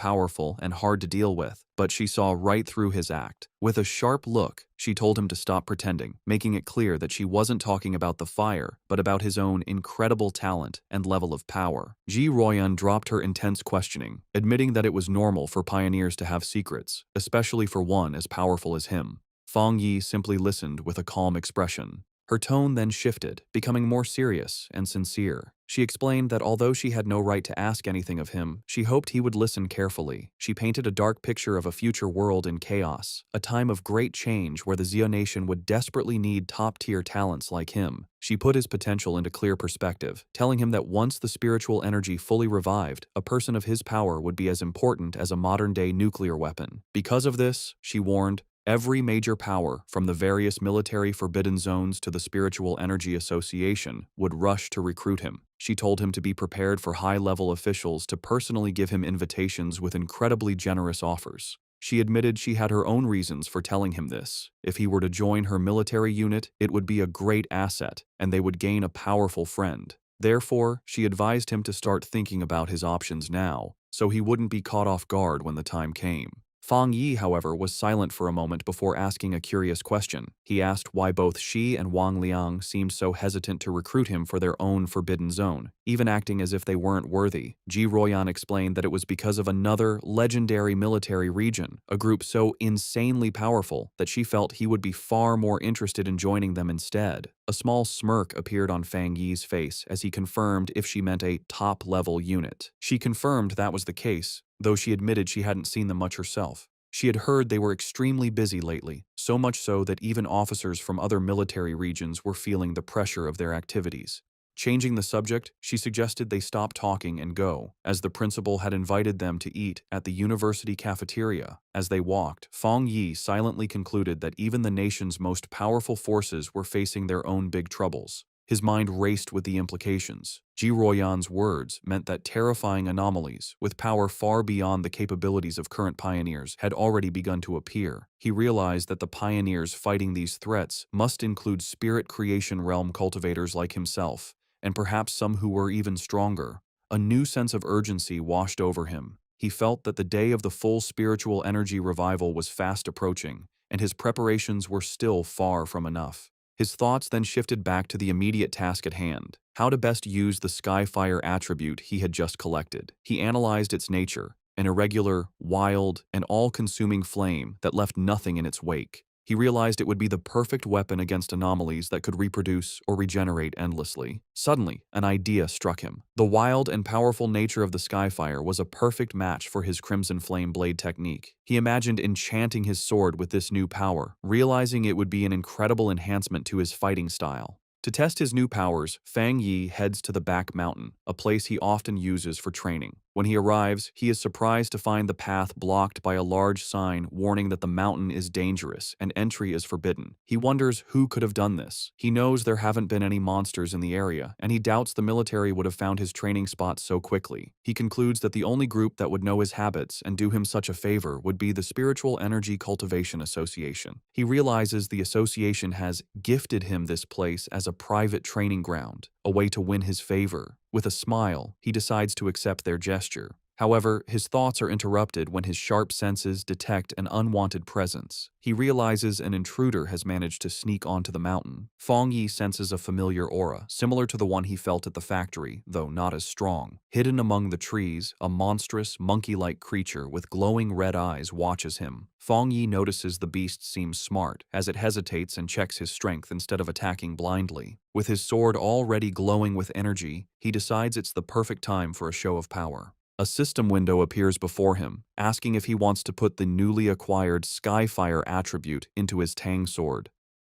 powerful, and hard to deal with, but she saw right through his act. With a sharp look, she told him to stop pretending, making it clear that she wasn't talking about the fire, but about his own incredible talent and level of power. Ji Royan dropped her intense questioning, admitting that it was normal for pioneers to have secrets, especially for one as powerful as him. Fang Yi simply listened with a calm expression. Her tone then shifted, becoming more serious and sincere. She explained that although she had no right to ask anything of him, she hoped he would listen carefully. She painted a dark picture of a future world in chaos, a time of great change where the Xia nation would desperately need top-tier talents like him. She put his potential into clear perspective, telling him that once the spiritual energy fully revived, a person of his power would be as important as a modern-day nuclear weapon. Because of this, she warned, every major power, from the various military forbidden zones to the Spiritual Energy Association, would rush to recruit him. She told him to be prepared for high-level officials to personally give him invitations with incredibly generous offers. She admitted she had her own reasons for telling him this. If he were to join her military unit, it would be a great asset, and they would gain a powerful friend. Therefore, she advised him to start thinking about his options now, so he wouldn't be caught off guard when the time came. Fang Yi, however, was silent for a moment before asking a curious question. He asked why both she and Wang Liang seemed so hesitant to recruit him for their own forbidden zone, even acting as if they weren't worthy. Ji Royan explained that it was because of another legendary military region, a group so insanely powerful that she felt he would be far more interested in joining them instead. A small smirk appeared on Fang Yi's face as he confirmed if she meant a top-level unit. She confirmed that was the case, though she admitted she hadn't seen them much herself. She had heard they were extremely busy lately, so much so that even officers from other military regions were feeling the pressure of their activities. Changing the subject, she suggested they stop talking and go, as the principal had invited them to eat at the university cafeteria. As they walked, Fang Yi silently concluded that even the nation's most powerful forces were facing their own big troubles. His mind raced with the implications. Ji Royan's words meant that terrifying anomalies, with power far beyond the capabilities of current pioneers, had already begun to appear. He realized that the pioneers fighting these threats must include spirit creation realm cultivators like himself, and perhaps some who were even stronger. A new sense of urgency washed over him. He felt that the day of the full spiritual energy revival was fast approaching, and his preparations were still far from enough. His thoughts then shifted back to the immediate task at hand, how to best use the Skyfire attribute he had just collected. He analyzed its nature, an irregular, wild, and all-consuming flame that left nothing in its wake. He realized it would be the perfect weapon against anomalies that could reproduce or regenerate endlessly. Suddenly, an idea struck him. The wild and powerful nature of the Skyfire was a perfect match for his Crimson Flame Blade technique. He imagined enchanting his sword with this new power, realizing it would be an incredible enhancement to his fighting style. To test his new powers, Fang Yi heads to the back mountain, a place he often uses for training. When he arrives, he is surprised to find the path blocked by a large sign warning that the mountain is dangerous and entry is forbidden. He wonders who could have done this. He knows there haven't been any monsters in the area, and he doubts the military would have found his training spot so quickly. He concludes that the only group that would know his habits and do him such a favor would be the Spiritual Energy Cultivation Association. He realizes the association has gifted him this place as a private training ground, a way to win his favor. With a smile, he decides to accept their gesture. However, his thoughts are interrupted when his sharp senses detect an unwanted presence. He realizes an intruder has managed to sneak onto the mountain. Fang Yi senses a familiar aura, similar to the one he felt at the factory, though not as strong. Hidden among the trees, a monstrous, monkey-like creature with glowing red eyes watches him. Fang Yi notices the beast seems smart, as it hesitates and checks his strength instead of attacking blindly. With his sword already glowing with energy, he decides it's the perfect time for a show of power. A system window appears before him, asking if he wants to put the newly acquired Skyfire attribute into his Tang sword.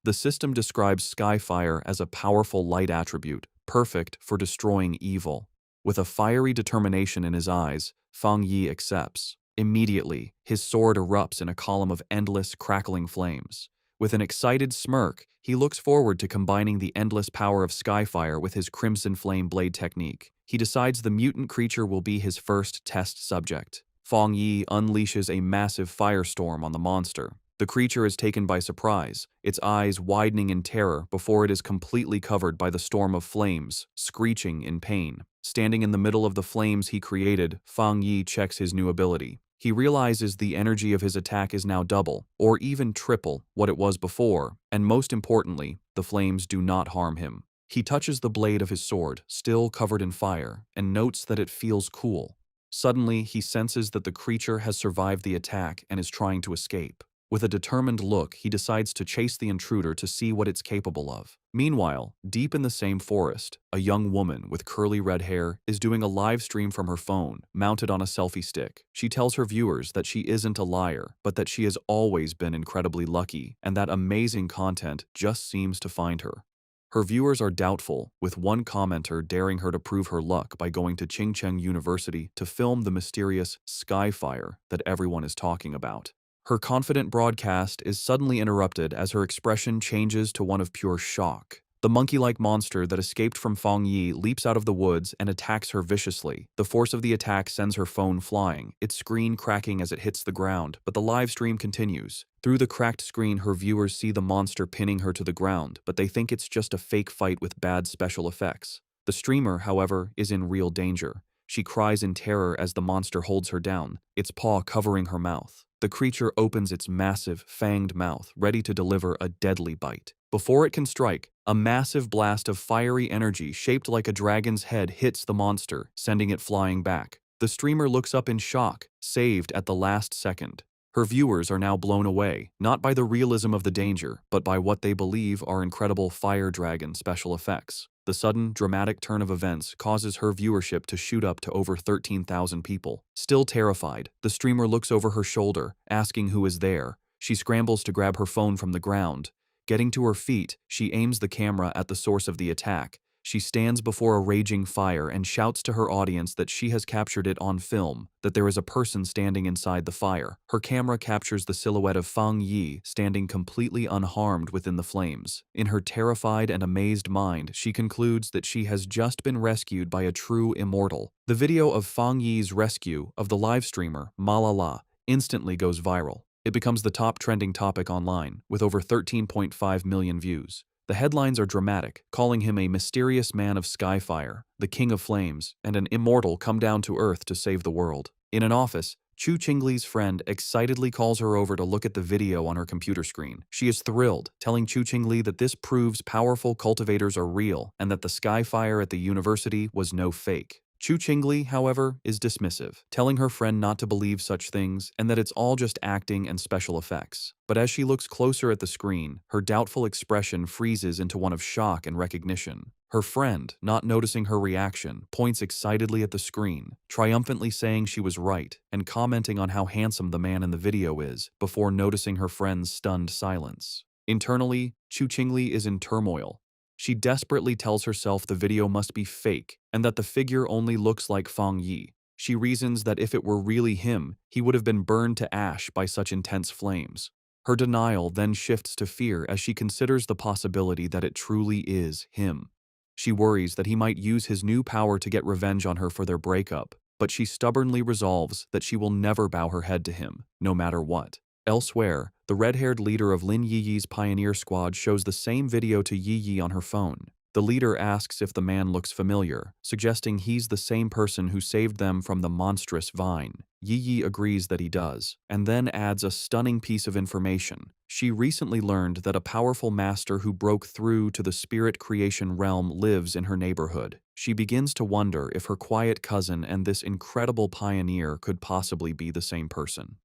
The system describes Skyfire as a powerful light attribute, perfect for destroying evil. With a fiery determination in his eyes, Fang Yi accepts. Immediately, his sword erupts in a column of endless, crackling flames. With an excited smirk, he looks forward to combining the endless power of Skyfire with his Crimson Flame Blade technique. He decides the mutant creature will be his first test subject. Fang Yi unleashes a massive firestorm on the monster. The creature is taken by surprise, its eyes widening in terror before it is completely covered by the storm of flames, screeching in pain. Standing in the middle of the flames he created, Fang Yi checks his new ability. He realizes the energy of his attack is now double, or even triple, what it was before, and most importantly, the flames do not harm him. He touches the blade of his sword, still covered in fire, and notes that it feels cool. Suddenly, he senses that the creature has survived the attack and is trying to escape. With a determined look, he decides to chase the intruder to see what it's capable of. Meanwhile, deep in the same forest, a young woman with curly red hair is doing a live stream from her phone, mounted on a selfie stick. She tells her viewers that she isn't a liar, but that she has always been incredibly lucky, and that amazing content just seems to find her. Her viewers are doubtful, with one commenter daring her to prove her luck by going to Qingcheng University to film the mysterious sky fire that everyone is talking about. Her confident broadcast is suddenly interrupted as her expression changes to one of pure shock. The monkey-like monster that escaped from Fang Yi leaps out of the woods and attacks her viciously. The force of the attack sends her phone flying, its screen cracking as it hits the ground, but the live stream continues. Through the cracked screen, her viewers see the monster pinning her to the ground, but they think it's just a fake fight with bad special effects. The streamer, however, is in real danger. She cries in terror as the monster holds her down, its paw covering her mouth. The creature opens its massive, fanged mouth, ready to deliver a deadly bite. Before it can strike, a massive blast of fiery energy shaped like a dragon's head hits the monster, sending it flying back. The streamer looks up in shock, saved at the last second. Her viewers are now blown away, not by the realism of the danger, but by what they believe are incredible fire dragon special effects. The sudden, dramatic turn of events causes her viewership to shoot up to over 13,000 people. Still terrified, the streamer looks over her shoulder, asking who is there. She scrambles to grab her phone from the ground. Getting to her feet, she aims the camera at the source of the attack. She stands before a raging fire and shouts to her audience that she has captured it on film, that there is a person standing inside the fire. Her camera captures the silhouette of Fang Yi standing completely unharmed within the flames. In her terrified and amazed mind, she concludes that she has just been rescued by a true immortal. The video of Fang Yi's rescue of the live streamer, Malala, instantly goes viral. It becomes the top trending topic online, with over 13.5 million views. The headlines are dramatic, calling him a mysterious man of skyfire, the king of flames, and an immortal come down to earth to save the world. In an office, Chu Qingli's friend excitedly calls her over to look at the video on her computer screen. She is thrilled, telling Chu Qingli that this proves powerful cultivators are real and that the skyfire at the university was no fake. Chu Qingli, however, is dismissive, telling her friend not to believe such things and that it's all just acting and special effects. But as she looks closer at the screen, her doubtful expression freezes into one of shock and recognition. Her friend, not noticing her reaction, points excitedly at the screen, triumphantly saying she was right and commenting on how handsome the man in the video is, before noticing her friend's stunned silence. Internally, Chu Qingli is in turmoil. She desperately tells herself the video must be fake and that the figure only looks like Fang Yi. She reasons that if it were really him, he would have been burned to ash by such intense flames. Her denial then shifts to fear as she considers the possibility that it truly is him. She worries that he might use his new power to get revenge on her for their breakup, but she stubbornly resolves that she will never bow her head to him, no matter what. Elsewhere, the red-haired leader of Lin Yiyi's pioneer squad shows the same video to Yiyi on her phone. The leader asks if the man looks familiar, suggesting he's the same person who saved them from the monstrous vine. Yiyi agrees that he does, and then adds a stunning piece of information. She recently learned that a powerful master who broke through to the spirit creation realm lives in her neighborhood. She begins to wonder if her quiet cousin and this incredible pioneer could possibly be the same person.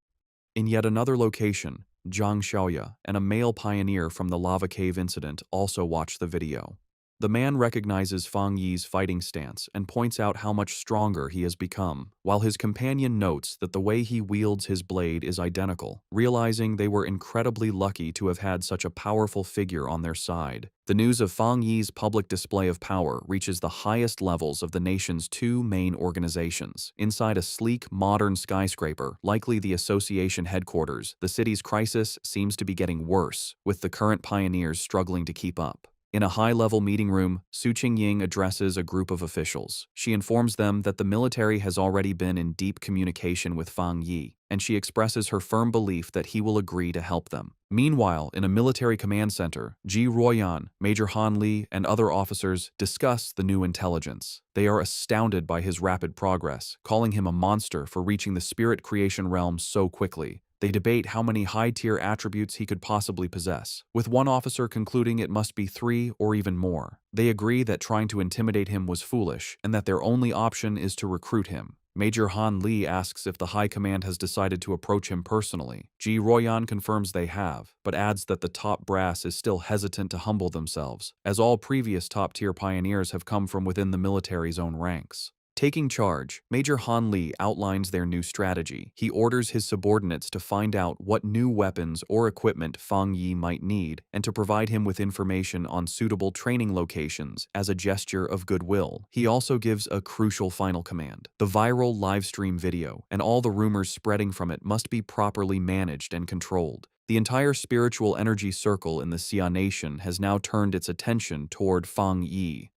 In yet another location, Zhang Xiaoya and a male pioneer from the lava cave incident also watch the video. The man recognizes Fang Yi's fighting stance and points out how much stronger he has become, while his companion notes that the way he wields his blade is identical, realizing they were incredibly lucky to have had such a powerful figure on their side. The news of Fang Yi's public display of power reaches the highest levels of the nation's two main organizations. Inside a sleek, modern skyscraper, likely the association headquarters, the city's crisis seems to be getting worse, with the current pioneers struggling to keep up. In a high-level meeting room, Su Qingying addresses a group of officials. She informs them that the military has already been in deep communication with Fang Yi, and she expresses her firm belief that he will agree to help them. Meanwhile, in a military command center, Ji Ruoyan, Major Han Li, and other officers discuss the new intelligence. They are astounded by his rapid progress, calling him a monster for reaching the spirit creation realm so quickly. They debate how many high-tier attributes he could possibly possess, with one officer concluding it must be 3 or even more. They agree that trying to intimidate him was foolish, and that their only option is to recruit him. Major Han Li asks if the High Command has decided to approach him personally. Ji Ruoyan confirms they have, but adds that the top brass is still hesitant to humble themselves, as all previous top-tier pioneers have come from within the military's own ranks. Taking charge, Major Han Li outlines their new strategy. He orders his subordinates to find out what new weapons or equipment Fang Yi might need and to provide him with information on suitable training locations as a gesture of goodwill. He also gives a crucial final command. The viral livestream video and all the rumors spreading from it must be properly managed and controlled. The entire spiritual energy circle in the Xia Nation has now turned its attention toward Fang Yi.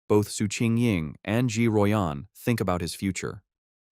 Both Su Qingying and Ji Ruoyan think about his future.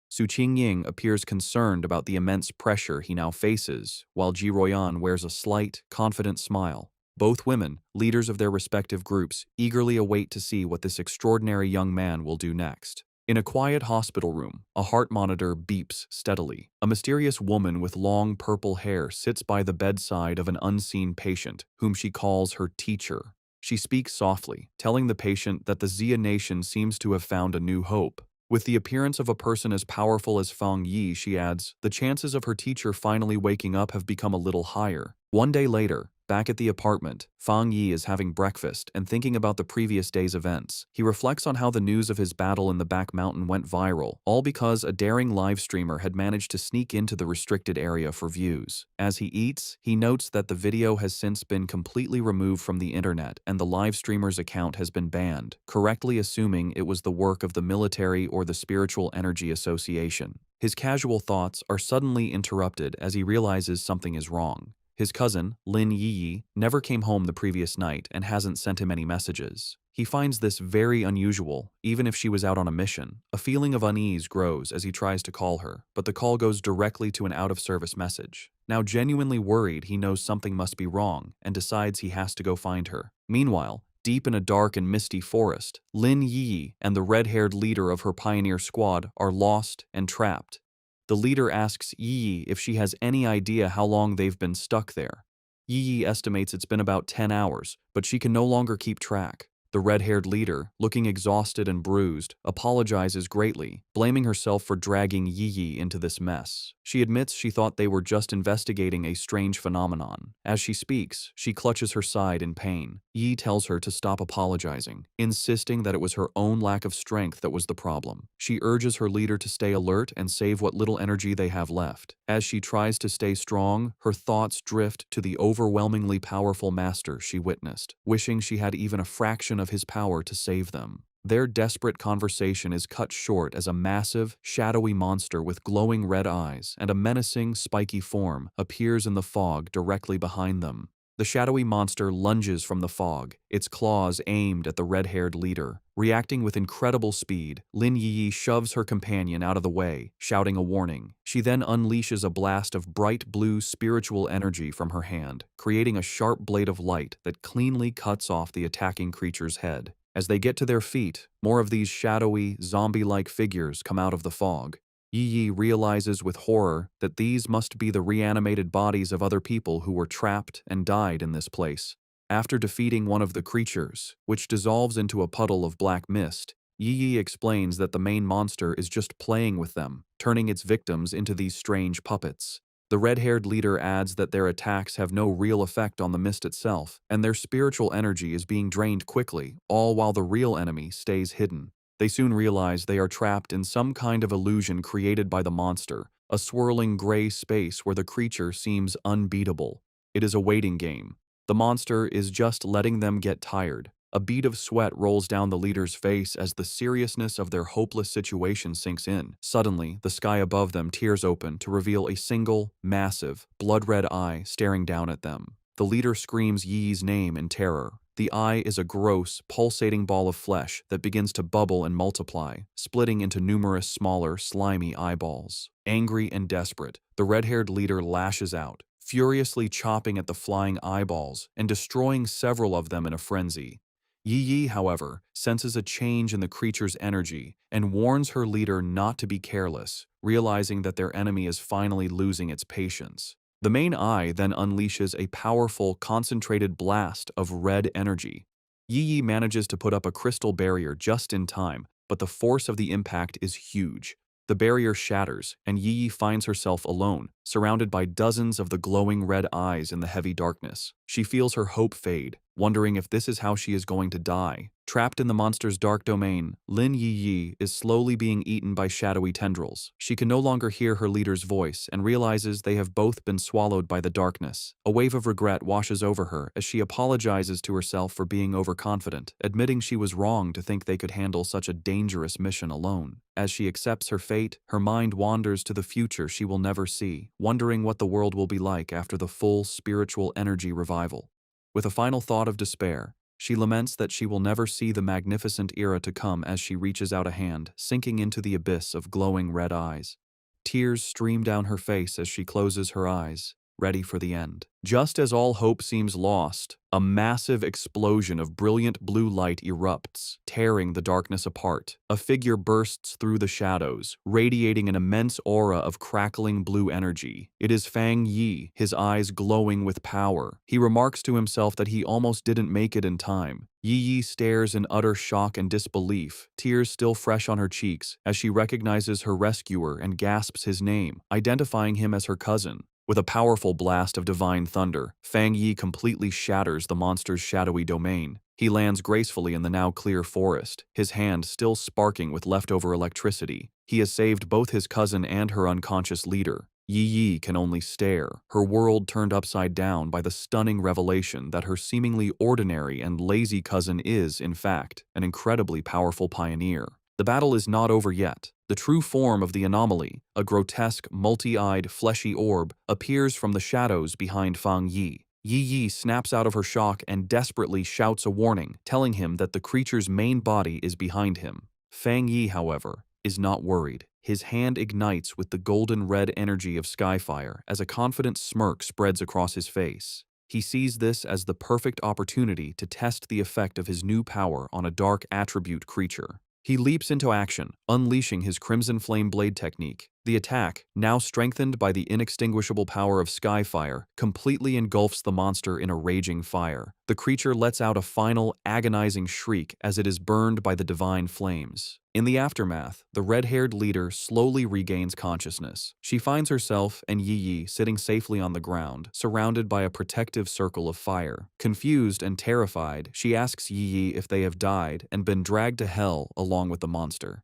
Su Qingying appears concerned about the immense pressure he now faces, while Ji Ruoyan wears a slight, confident smile. Both women, leaders of their respective groups, eagerly await to see what this extraordinary young man will do next. In a quiet hospital room, a heart monitor beeps steadily. A mysterious woman with long purple hair sits by the bedside of an unseen patient, whom she calls her teacher. She speaks softly, telling the patient that the Xia Nation seems to have found a new hope. With the appearance of a person as powerful as Fang Yi, she adds, the chances of her teacher finally waking up have become a little higher. One day later, back at the apartment, Fang Yi is having breakfast and thinking about the previous day's events. He reflects on how the news of his battle in the back mountain went viral, all because a daring live streamer had managed to sneak into the restricted area for views. As he eats, he notes that the video has since been completely removed from the internet and the live streamer's account has been banned, correctly assuming it was the work of the military or the Spiritual Energy Association. His casual thoughts are suddenly interrupted as he realizes something is wrong. His cousin, Lin Yi, never came home the previous night and hasn't sent him any messages. He finds this very unusual, even if she was out on a mission. A feeling of unease grows as he tries to call her, but the call goes directly to an out-of-service message. Now genuinely worried, he knows something must be wrong and decides he has to go find her. Meanwhile, deep in a dark and misty forest, Lin Yi and the red-haired leader of her pioneer squad are lost and trapped. The leader asks Yi if she has any idea how long they've been stuck there. Yi estimates it's been about 10 hours, but she can no longer keep track. The red-haired leader, looking exhausted and bruised, apologizes greatly, blaming herself for dragging Yi into this mess. She admits she thought they were just investigating a strange phenomenon. As she speaks, she clutches her side in pain. Yi tells her to stop apologizing, insisting that it was her own lack of strength that was the problem. She urges her leader to stay alert and save what little energy they have left. As she tries to stay strong, her thoughts drift to the overwhelmingly powerful master she witnessed, wishing she had even a fraction of his power to save them. Their desperate conversation is cut short as a massive, shadowy monster with glowing red eyes and a menacing, spiky form appears in the fog directly behind them. The shadowy monster lunges from the fog, its claws aimed at the red-haired leader. Reacting with incredible speed, Lin Yi shoves her companion out of the way, shouting a warning. She then unleashes a blast of bright blue spiritual energy from her hand, creating a sharp blade of light that cleanly cuts off the attacking creature's head. As they get to their feet, more of these shadowy, zombie-like figures come out of the fog. Yi realizes with horror that these must be the reanimated bodies of other people who were trapped and died in this place. After defeating one of the creatures, which dissolves into a puddle of black mist, Yi explains that the main monster is just playing with them, turning its victims into these strange puppets. The red-haired leader adds that their attacks have no real effect on the mist itself, and their spiritual energy is being drained quickly, all while the real enemy stays hidden. They soon realize they are trapped in some kind of illusion created by the monster, a swirling gray space where the creature seems unbeatable. It is a waiting game. The monster is just letting them get tired. A bead of sweat rolls down the leader's face as the seriousness of their hopeless situation sinks in. Suddenly, the sky above them tears open to reveal a single, massive, blood-red eye staring down at them. The leader screams Yi's name in terror. The eye is a gross, pulsating ball of flesh that begins to bubble and multiply, splitting into numerous smaller, slimy eyeballs. Angry and desperate, the red-haired leader lashes out, furiously chopping at the flying eyeballs and destroying several of them in a frenzy. Yi Yi, however, senses a change in the creature's energy and warns her leader not to be careless, realizing that their enemy is finally losing its patience. The main eye then unleashes a powerful, concentrated blast of red energy. Yi Yi manages to put up a crystal barrier just in time, but the force of the impact is huge. The barrier shatters, and Yi Yi finds herself alone, surrounded by dozens of the glowing red eyes in the heavy darkness. She feels her hope fade, wondering if this is how she is going to die. Trapped in the monster's dark domain, Lin Yi Yi is slowly being eaten by shadowy tendrils. She can no longer hear her leader's voice and realizes they have both been swallowed by the darkness. A wave of regret washes over her as she apologizes to herself for being overconfident, admitting she was wrong to think they could handle such a dangerous mission alone. As she accepts her fate, her mind wanders to the future she will never see, wondering what the world will be like after the full spiritual energy revival. With a final thought of despair, she laments that she will never see the magnificent era to come as she reaches out a hand, sinking into the abyss of glowing red eyes. Tears stream down her face as she closes her eyes, ready for the end. Just as all hope seems lost, a massive explosion of brilliant blue light erupts, tearing the darkness apart. A figure bursts through the shadows, radiating an immense aura of crackling blue energy. It is Fang Yi, his eyes glowing with power. He remarks to himself that he almost didn't make it in time. Yi Yi stares in utter shock and disbelief, tears still fresh on her cheeks, as she recognizes her rescuer and gasps his name, identifying him as her cousin. With a powerful blast of divine thunder, Fang Yi completely shatters the monster's shadowy domain. He lands gracefully in the now clear forest, his hand still sparking with leftover electricity. He has saved both his cousin and her unconscious leader. Yi Yi can only stare, her world turned upside down by the stunning revelation that her seemingly ordinary and lazy cousin is, in fact, an incredibly powerful pioneer. The battle is not over yet. The true form of the anomaly, a grotesque, multi-eyed, fleshy orb, appears from the shadows behind Fang Yi. Yi Yi snaps out of her shock and desperately shouts a warning, telling him that the creature's main body is behind him. Fang Yi, however, is not worried. His hand ignites with the golden red energy of skyfire as a confident smirk spreads across his face. He sees this as the perfect opportunity to test the effect of his new power on a dark attribute creature. He leaps into action, unleashing his Crimson Flame Blade technique. The attack, now strengthened by the inextinguishable power of Skyfire, completely engulfs the monster in a raging fire. The creature lets out a final, agonizing shriek as it is burned by the divine flames. In the aftermath, the red-haired leader slowly regains consciousness. She finds herself and Yi Yi sitting safely on the ground, surrounded by a protective circle of fire. Confused and terrified, she asks Yi Yi if they have died and been dragged to hell along with the monster.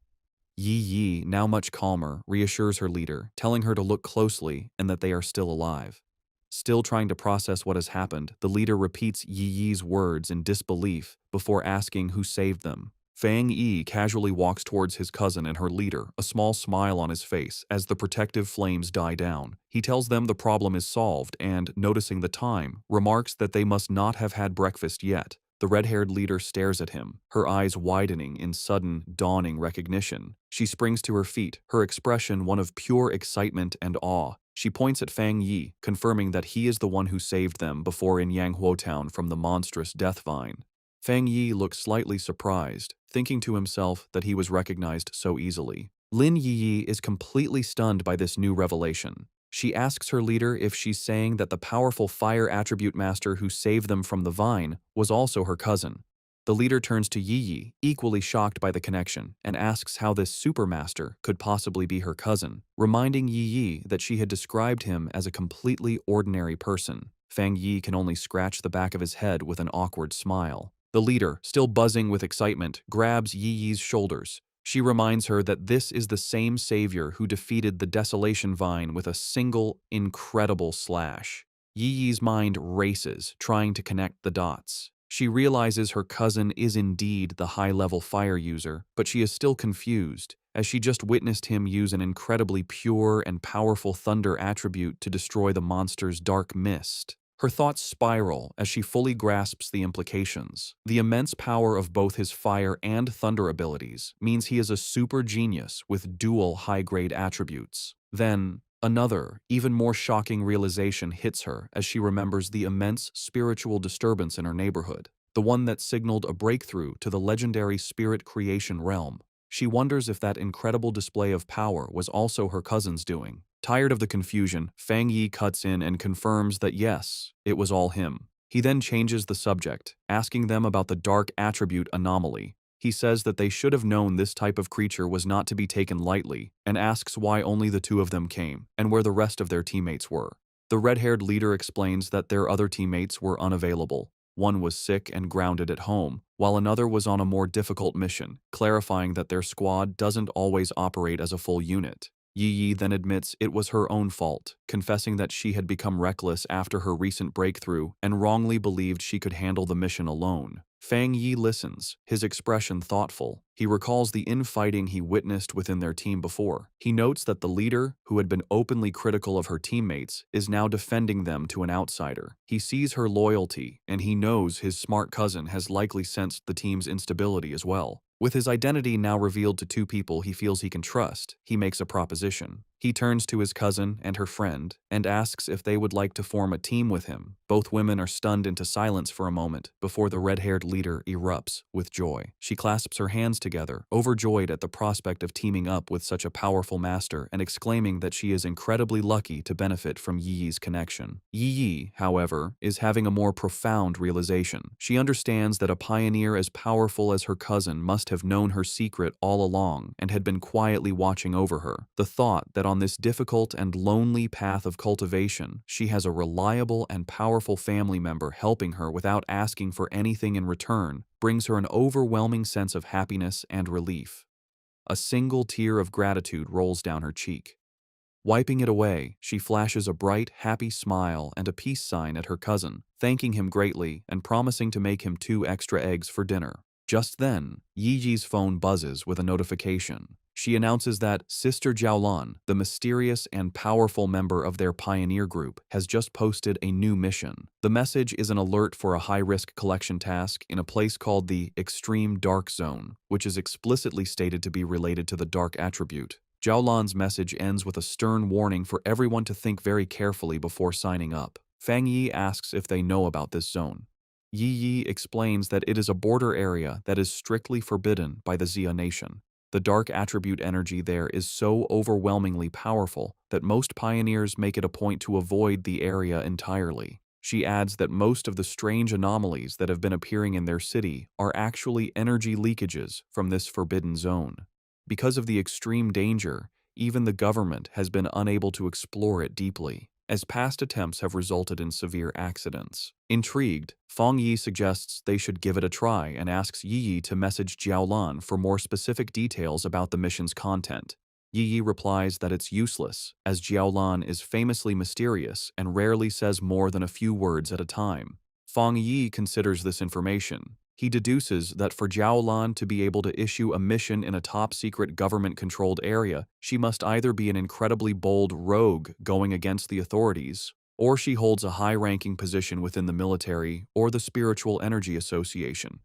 Yi Yi, now much calmer, reassures her leader, telling her to look closely and that they are still alive. Still trying to process what has happened, the leader repeats Yi Yi's words in disbelief before asking who saved them. Fang Yi casually walks towards his cousin and her leader, a small smile on his face as the protective flames die down. He tells them the problem is solved and, noticing the time, remarks that they must not have had breakfast yet. The red-haired leader stares at him, her eyes widening in sudden, dawning recognition. She springs to her feet, her expression one of pure excitement and awe. She points at Fang Yi, confirming that he is the one who saved them before in Yanghuo Town from the monstrous death vine. Fang Yi looks slightly surprised, thinking to himself that he was recognized so easily. Lin Yi Yi is completely stunned by this new revelation. She asks her leader if she's saying that the powerful fire attribute master who saved them from the vine was also her cousin. The leader turns to Yi Yi, equally shocked by the connection, and asks how this supermaster could possibly be her cousin, reminding Yi Yi that she had described him as a completely ordinary person. Fang Yi can only scratch the back of his head with an awkward smile. The leader, still buzzing with excitement, grabs Yi Yi's shoulders. She reminds her that this is the same savior who defeated the Desolation Vine with a single, incredible slash. Yi Yi's mind races, trying to connect the dots. She realizes her cousin is indeed the high-level fire user, but she is still confused, as she just witnessed him use an incredibly pure and powerful thunder attribute to destroy the monster's dark mist. Her thoughts spiral as she fully grasps the implications. The immense power of both his fire and thunder abilities means he is a super genius with dual high-grade attributes. Then, another, even more shocking realization hits her as she remembers the immense spiritual disturbance in her neighborhood, the one that signaled a breakthrough to the legendary spirit creation realm. She wonders if that incredible display of power was also her cousin's doing. Tired of the confusion, Fang Yi cuts in and confirms that yes, it was all him. He then changes the subject, asking them about the dark attribute anomaly. He says that they should have known this type of creature was not to be taken lightly, and asks why only the two of them came, and where the rest of their teammates were. The red-haired leader explains that their other teammates were unavailable. One was sick and grounded at home, while another was on a more difficult mission, clarifying that their squad doesn't always operate as a full unit. Yi Yi then admits it was her own fault, confessing that she had become reckless after her recent breakthrough and wrongly believed she could handle the mission alone. Fang Yi listens, his expression thoughtful. He recalls the infighting he witnessed within their team before. He notes that the leader, who had been openly critical of her teammates, is now defending them to an outsider. He sees her loyalty, and he knows his smart cousin has likely sensed the team's instability as well. With his identity now revealed to two people he feels he can trust, he makes a proposition. He turns to his cousin and her friend and asks if they would like to form a team with him. Both women are stunned into silence for a moment before the red-haired leader erupts with joy. She clasps her hands together, overjoyed at the prospect of teaming up with such a powerful master and exclaiming that she is incredibly lucky to benefit from Yi Yi's connection. Yi Yi, however, is having a more profound realization. She understands that a pioneer as powerful as her cousin must have known her secret all along and had been quietly watching over her. The thought that on this difficult and lonely path of cultivation, she has a reliable and powerful family member helping her without asking for anything in return brings her an overwhelming sense of happiness and relief. A single tear of gratitude rolls down her cheek. Wiping it away, she flashes a bright, happy smile and a peace sign at her cousin, thanking him greatly and promising to make him 2 extra eggs for dinner. Just then, Yi Yi's phone buzzes with a notification. She announces that Sister Jiaolan, the mysterious and powerful member of their pioneer group, has just posted a new mission. The message is an alert for a high-risk collection task in a place called the Extreme Dark Zone, which is explicitly stated to be related to the dark attribute. Jiaolan's message ends with a stern warning for everyone to think very carefully before signing up. Fang Yi asks if they know about this zone. Yi Yi explains that it is a border area that is strictly forbidden by the Xia nation. The dark attribute energy there is so overwhelmingly powerful that most pioneers make it a point to avoid the area entirely. She adds that most of the strange anomalies that have been appearing in their city are actually energy leakages from this forbidden zone. Because of the extreme danger, even the government has been unable to explore it deeply, as past attempts have resulted in severe accidents. Intrigued, Fang Yi suggests they should give it a try and asks Yi Yi to message Jiaolan for more specific details about the mission's content. Yi Yi replies that it's useless, as Jiaolan is famously mysterious and rarely says more than a few words at a time. Fang Yi considers this information. He deduces that for Jiaolan to be able to issue a mission in a top-secret government-controlled area, she must either be an incredibly bold rogue going against the authorities, or she holds a high-ranking position within the military or the Spiritual Energy Association.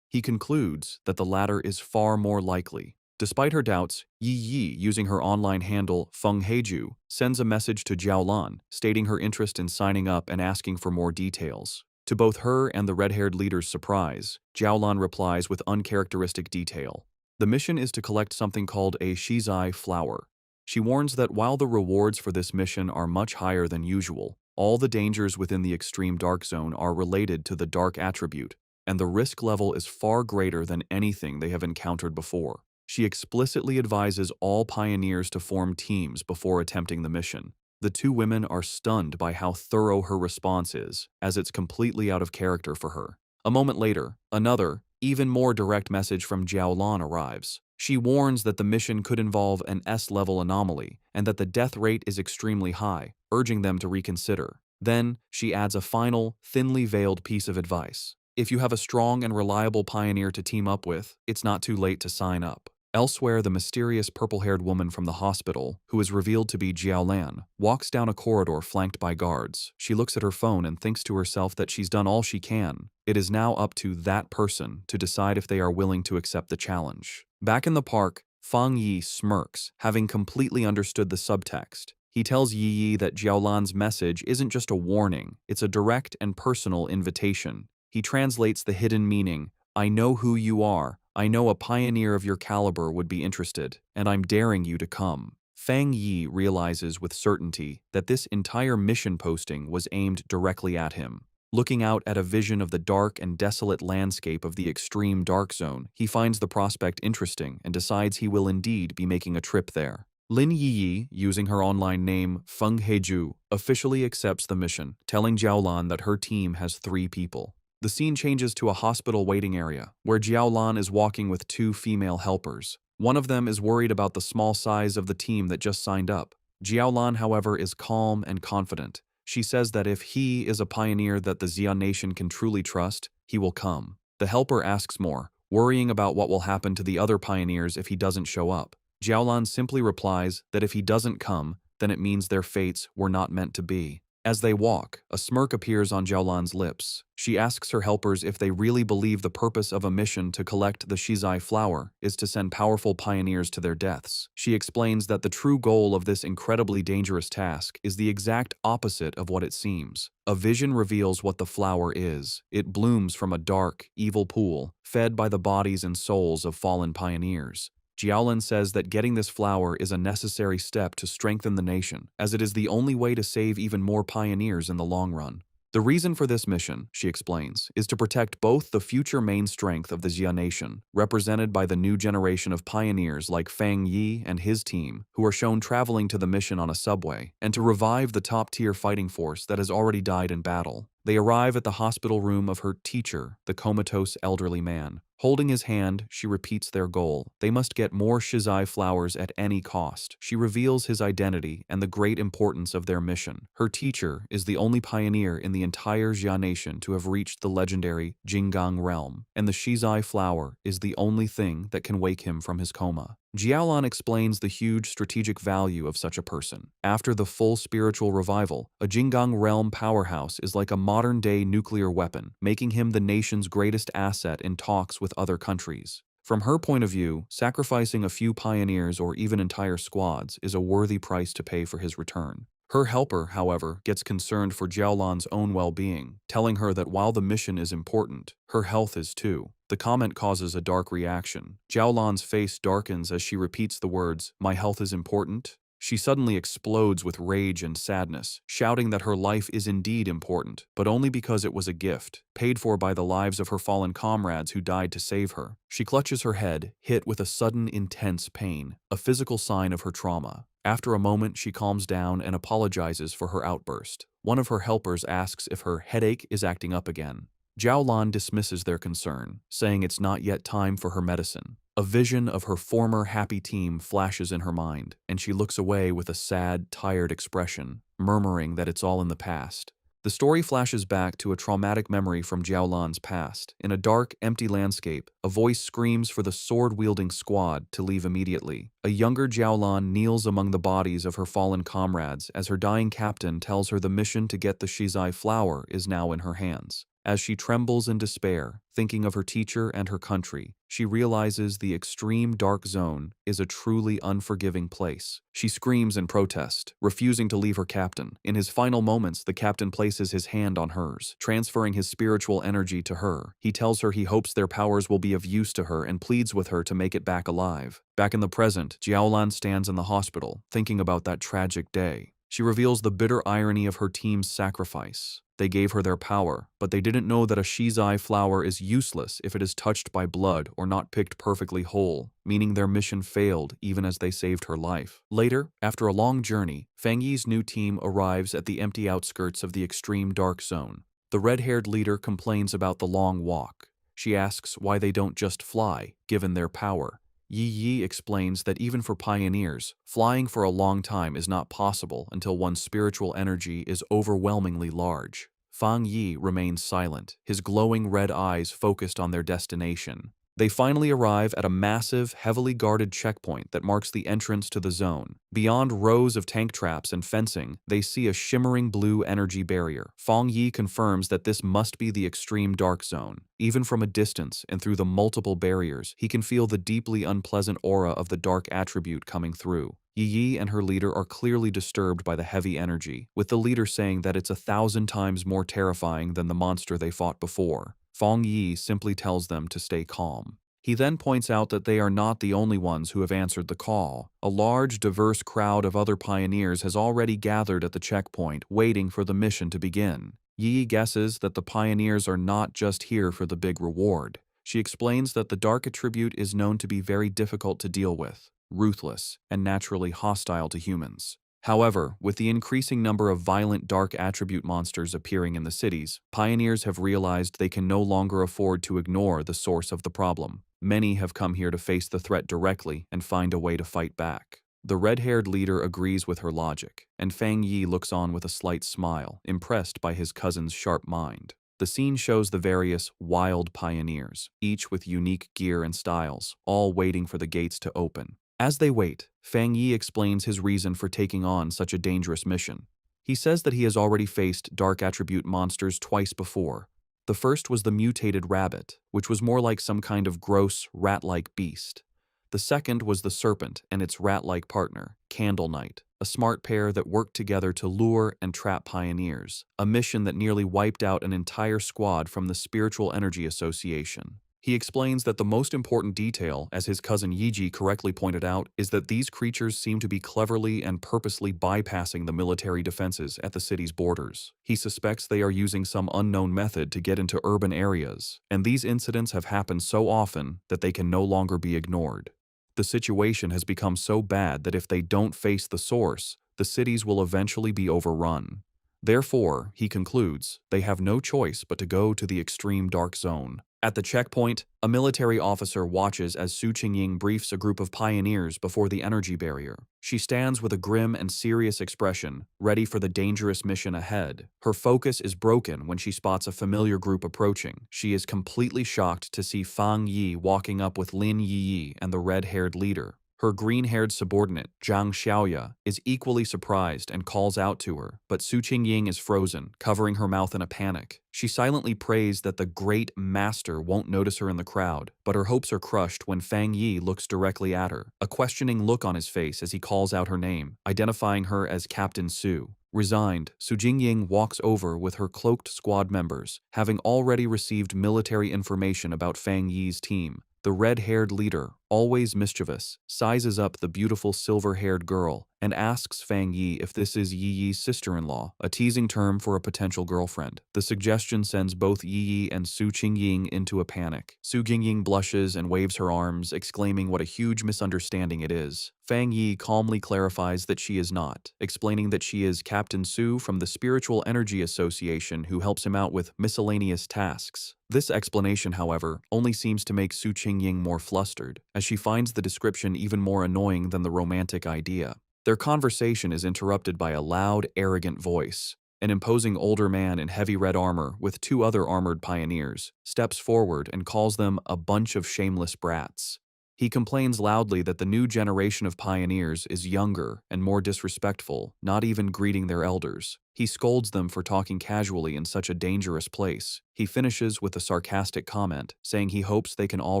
He concludes that the latter is far more likely. Despite her doubts, Yi Yi, using her online handle Feng Heiju, sends a message to Jiaolan, stating her interest in signing up and asking for more details. To both her and the red-haired leader's surprise, Jiaolan replies with uncharacteristic detail. The mission is to collect something called a shizai flower. She warns that while the rewards for this mission are much higher than usual, all the dangers within the extreme dark zone are related to the dark attribute, and the risk level is far greater than anything they have encountered before. She explicitly advises all pioneers to form teams before attempting the mission. The two women are stunned by how thorough her response is, as it's completely out of character for her. A moment later, another, even more direct message from Jiaolan arrives. She warns that the mission could involve an S-level anomaly and that the death rate is extremely high, urging them to reconsider. Then, she adds a final, thinly veiled piece of advice. If you have a strong and reliable pioneer to team up with, it's not too late to sign up. Elsewhere, the mysterious purple-haired woman from the hospital, who is revealed to be Jiaolan, walks down a corridor flanked by guards. She looks at her phone and thinks to herself that she's done all she can. It is now up to that person to decide if they are willing to accept the challenge. Back in the park, Fang Yi smirks, having completely understood the subtext. He tells Yi Yi that Jiaolan's message isn't just a warning, it's a direct and personal invitation. He translates the hidden meaning, I know who you are, I know a pioneer of your caliber would be interested, and I'm daring you to come. Fang Yi realizes with certainty that this entire mission posting was aimed directly at him. Looking out at a vision of the dark and desolate landscape of the extreme dark zone, he finds the prospect interesting and decides he will indeed be making a trip there. Lin Yiyi, using her online name Feng Heju, officially accepts the mission, telling Jiaolan that her team has 3 people. The scene changes to a hospital waiting area, where Jiaolan is walking with 2 female helpers. One of them is worried about the small size of the team that just signed up. Jiaolan, however, is calm and confident. She says that if he is a pioneer that the Xian nation can truly trust, he will come. The helper asks more, worrying about what will happen to the other pioneers if he doesn't show up. Jiaolan simply replies that if he doesn't come, then it means their fates were not meant to be. As they walk, a smirk appears on Jiaolan's lips. She asks her helpers if they really believe the purpose of a mission to collect the Shizai flower is to send powerful pioneers to their deaths. She explains that the true goal of this incredibly dangerous task is the exact opposite of what it seems. A vision reveals what the flower is. It blooms from a dark, evil pool, fed by the bodies and souls of fallen pioneers. Jiaolan says that getting this flower is a necessary step to strengthen the nation, as it is the only way to save even more pioneers in the long run. The reason for this mission, she explains, is to protect both the future main strength of the Xia nation, represented by the new generation of pioneers like Fang Yi and his team, who are shown traveling to the mission on a subway, and to revive the top-tier fighting force that has already died in battle. They arrive at the hospital room of her teacher, the comatose elderly man. Holding his hand, she repeats their goal. They must get more Shizai flowers at any cost. She reveals his identity and the great importance of their mission. Her teacher is the only pioneer in the entire Xia nation to have reached the legendary Jinggang realm, and the Shizai flower is the only thing that can wake him from his coma. Jiaolan explains the huge strategic value of such a person. After the full spiritual revival, a Jinggang realm powerhouse is like a modern-day nuclear weapon, making him the nation's greatest asset in talks with other countries. From her point of view, sacrificing a few pioneers or even entire squads is a worthy price to pay for his return. Her helper, however, gets concerned for Jiaolan's own well-being, telling her that while the mission is important, her health is too. The comment causes a dark reaction. Jiaolan's face darkens as she repeats the words, "My health is important." She suddenly explodes with rage and sadness, shouting that her life is indeed important, but only because it was a gift, paid for by the lives of her fallen comrades who died to save her. She clutches her head, hit with a sudden, intense pain, a physical sign of her trauma. After a moment, she calms down and apologizes for her outburst. One of her helpers asks if her headache is acting up again. Jiaolan dismisses their concern, saying it's not yet time for her medicine. A vision of her former happy team flashes in her mind, and she looks away with a sad, tired expression, murmuring that it's all in the past. The story flashes back to a traumatic memory from Jiaolan's past. In a dark, empty landscape, a voice screams for the sword-wielding squad to leave immediately. A younger Jiaolan kneels among the bodies of her fallen comrades as her dying captain tells her the mission to get the Shizai flower is now in her hands. As she trembles in despair, thinking of her teacher and her country, she realizes the extreme dark zone is a truly unforgiving place. She screams in protest, refusing to leave her captain. In his final moments, the captain places his hand on hers, transferring his spiritual energy to her. He tells her he hopes their powers will be of use to her and pleads with her to make it back alive. Back in the present, Jiaolan stands in the hospital, thinking about that tragic day. She reveals the bitter irony of her team's sacrifice. They gave her their power, but they didn't know that a Shizai flower is useless if it is touched by blood or not picked perfectly whole, meaning their mission failed even as they saved her life. Later, after a long journey, Fang Yi's new team arrives at the empty outskirts of the extreme dark zone. The red-haired leader complains about the long walk. She asks why they don't just fly, given their power. Yi Yi explains that even for pioneers, flying for a long time is not possible until one's spiritual energy is overwhelmingly large. Fang Yi remains silent, his glowing red eyes focused on their destination. They finally arrive at a massive, heavily guarded checkpoint that marks the entrance to the zone. Beyond rows of tank traps and fencing, they see a shimmering blue energy barrier. Fang Yi confirms that this must be the extreme dark zone. Even from a distance and through the multiple barriers, he can feel the deeply unpleasant aura of the dark attribute coming through. Yi and her leader are clearly disturbed by the heavy energy, with the leader saying that it's 1,000 times more terrifying than the monster they fought before. Fang Yi simply tells them to stay calm. He then points out that they are not the only ones who have answered the call. A large, diverse crowd of other pioneers has already gathered at the checkpoint, waiting for the mission to begin. Yi guesses that the pioneers are not just here for the big reward. She explains that the dark attribute is known to be very difficult to deal with, ruthless, and naturally hostile to humans. However, with the increasing number of violent dark attribute monsters appearing in the cities, pioneers have realized they can no longer afford to ignore the source of the problem. Many have come here to face the threat directly and find a way to fight back. The red-haired leader agrees with her logic, and Fang Yi looks on with a slight smile, impressed by his cousin's sharp mind. The scene shows the various wild pioneers, each with unique gear and styles, all waiting for the gates to open. As they wait, Fang Yi explains his reason for taking on such a dangerous mission. He says that he has already faced dark attribute monsters twice before. The first was the mutated rabbit, which was more like some kind of gross, rat-like beast. The second was the serpent and its rat-like partner, Candle Knight, a smart pair that worked together to lure and trap pioneers, a mission that nearly wiped out an entire squad from the Spiritual Energy Association. He explains that the most important detail, as his cousin Yiji correctly pointed out, is that these creatures seem to be cleverly and purposely bypassing the military defenses at the city's borders. He suspects they are using some unknown method to get into urban areas, and these incidents have happened so often that they can no longer be ignored. The situation has become so bad that if they don't face the source, the cities will eventually be overrun. Therefore, he concludes, they have no choice but to go to the extreme dark zone. At the checkpoint, a military officer watches as Su Qingying briefs a group of pioneers before the energy barrier. She stands with a grim and serious expression, ready for the dangerous mission ahead. Her focus is broken when she spots a familiar group approaching. She is completely shocked to see Fang Yi walking up with Lin Yi and the red-haired leader. Her green-haired subordinate, Zhang Xiaoya, is equally surprised and calls out to her, but Su Qingying is frozen, covering her mouth in a panic. She silently prays that the great master won't notice her in the crowd, but her hopes are crushed when Fang Yi looks directly at her, a questioning look on his face as he calls out her name, identifying her as Captain Su. Resigned, Su Qingying walks over with her cloaked squad members, having already received military information about Fang Yi's team. The red-haired leader, always mischievous, sizes up the beautiful silver-haired girl and asks Fang Yi if this is Yi's sister-in-law, a teasing term for a potential girlfriend. The suggestion sends both Yi and Su Qingying into a panic. Su Qingying blushes and waves her arms, exclaiming what a huge misunderstanding it is. Fang Yi calmly clarifies that she is not, explaining that she is Captain Su from the Spiritual Energy Association who helps him out with miscellaneous tasks. This explanation, however, only seems to make Su Qingying more flustered, as she finds the description even more annoying than the romantic idea. Their conversation is interrupted by a loud, arrogant voice. An imposing older man in heavy red armor with two other armored pioneers steps forward and calls them a bunch of shameless brats. He complains loudly that the new generation of pioneers is younger and more disrespectful, not even greeting their elders. He scolds them for talking casually in such a dangerous place. He finishes with a sarcastic comment, saying he hopes they can all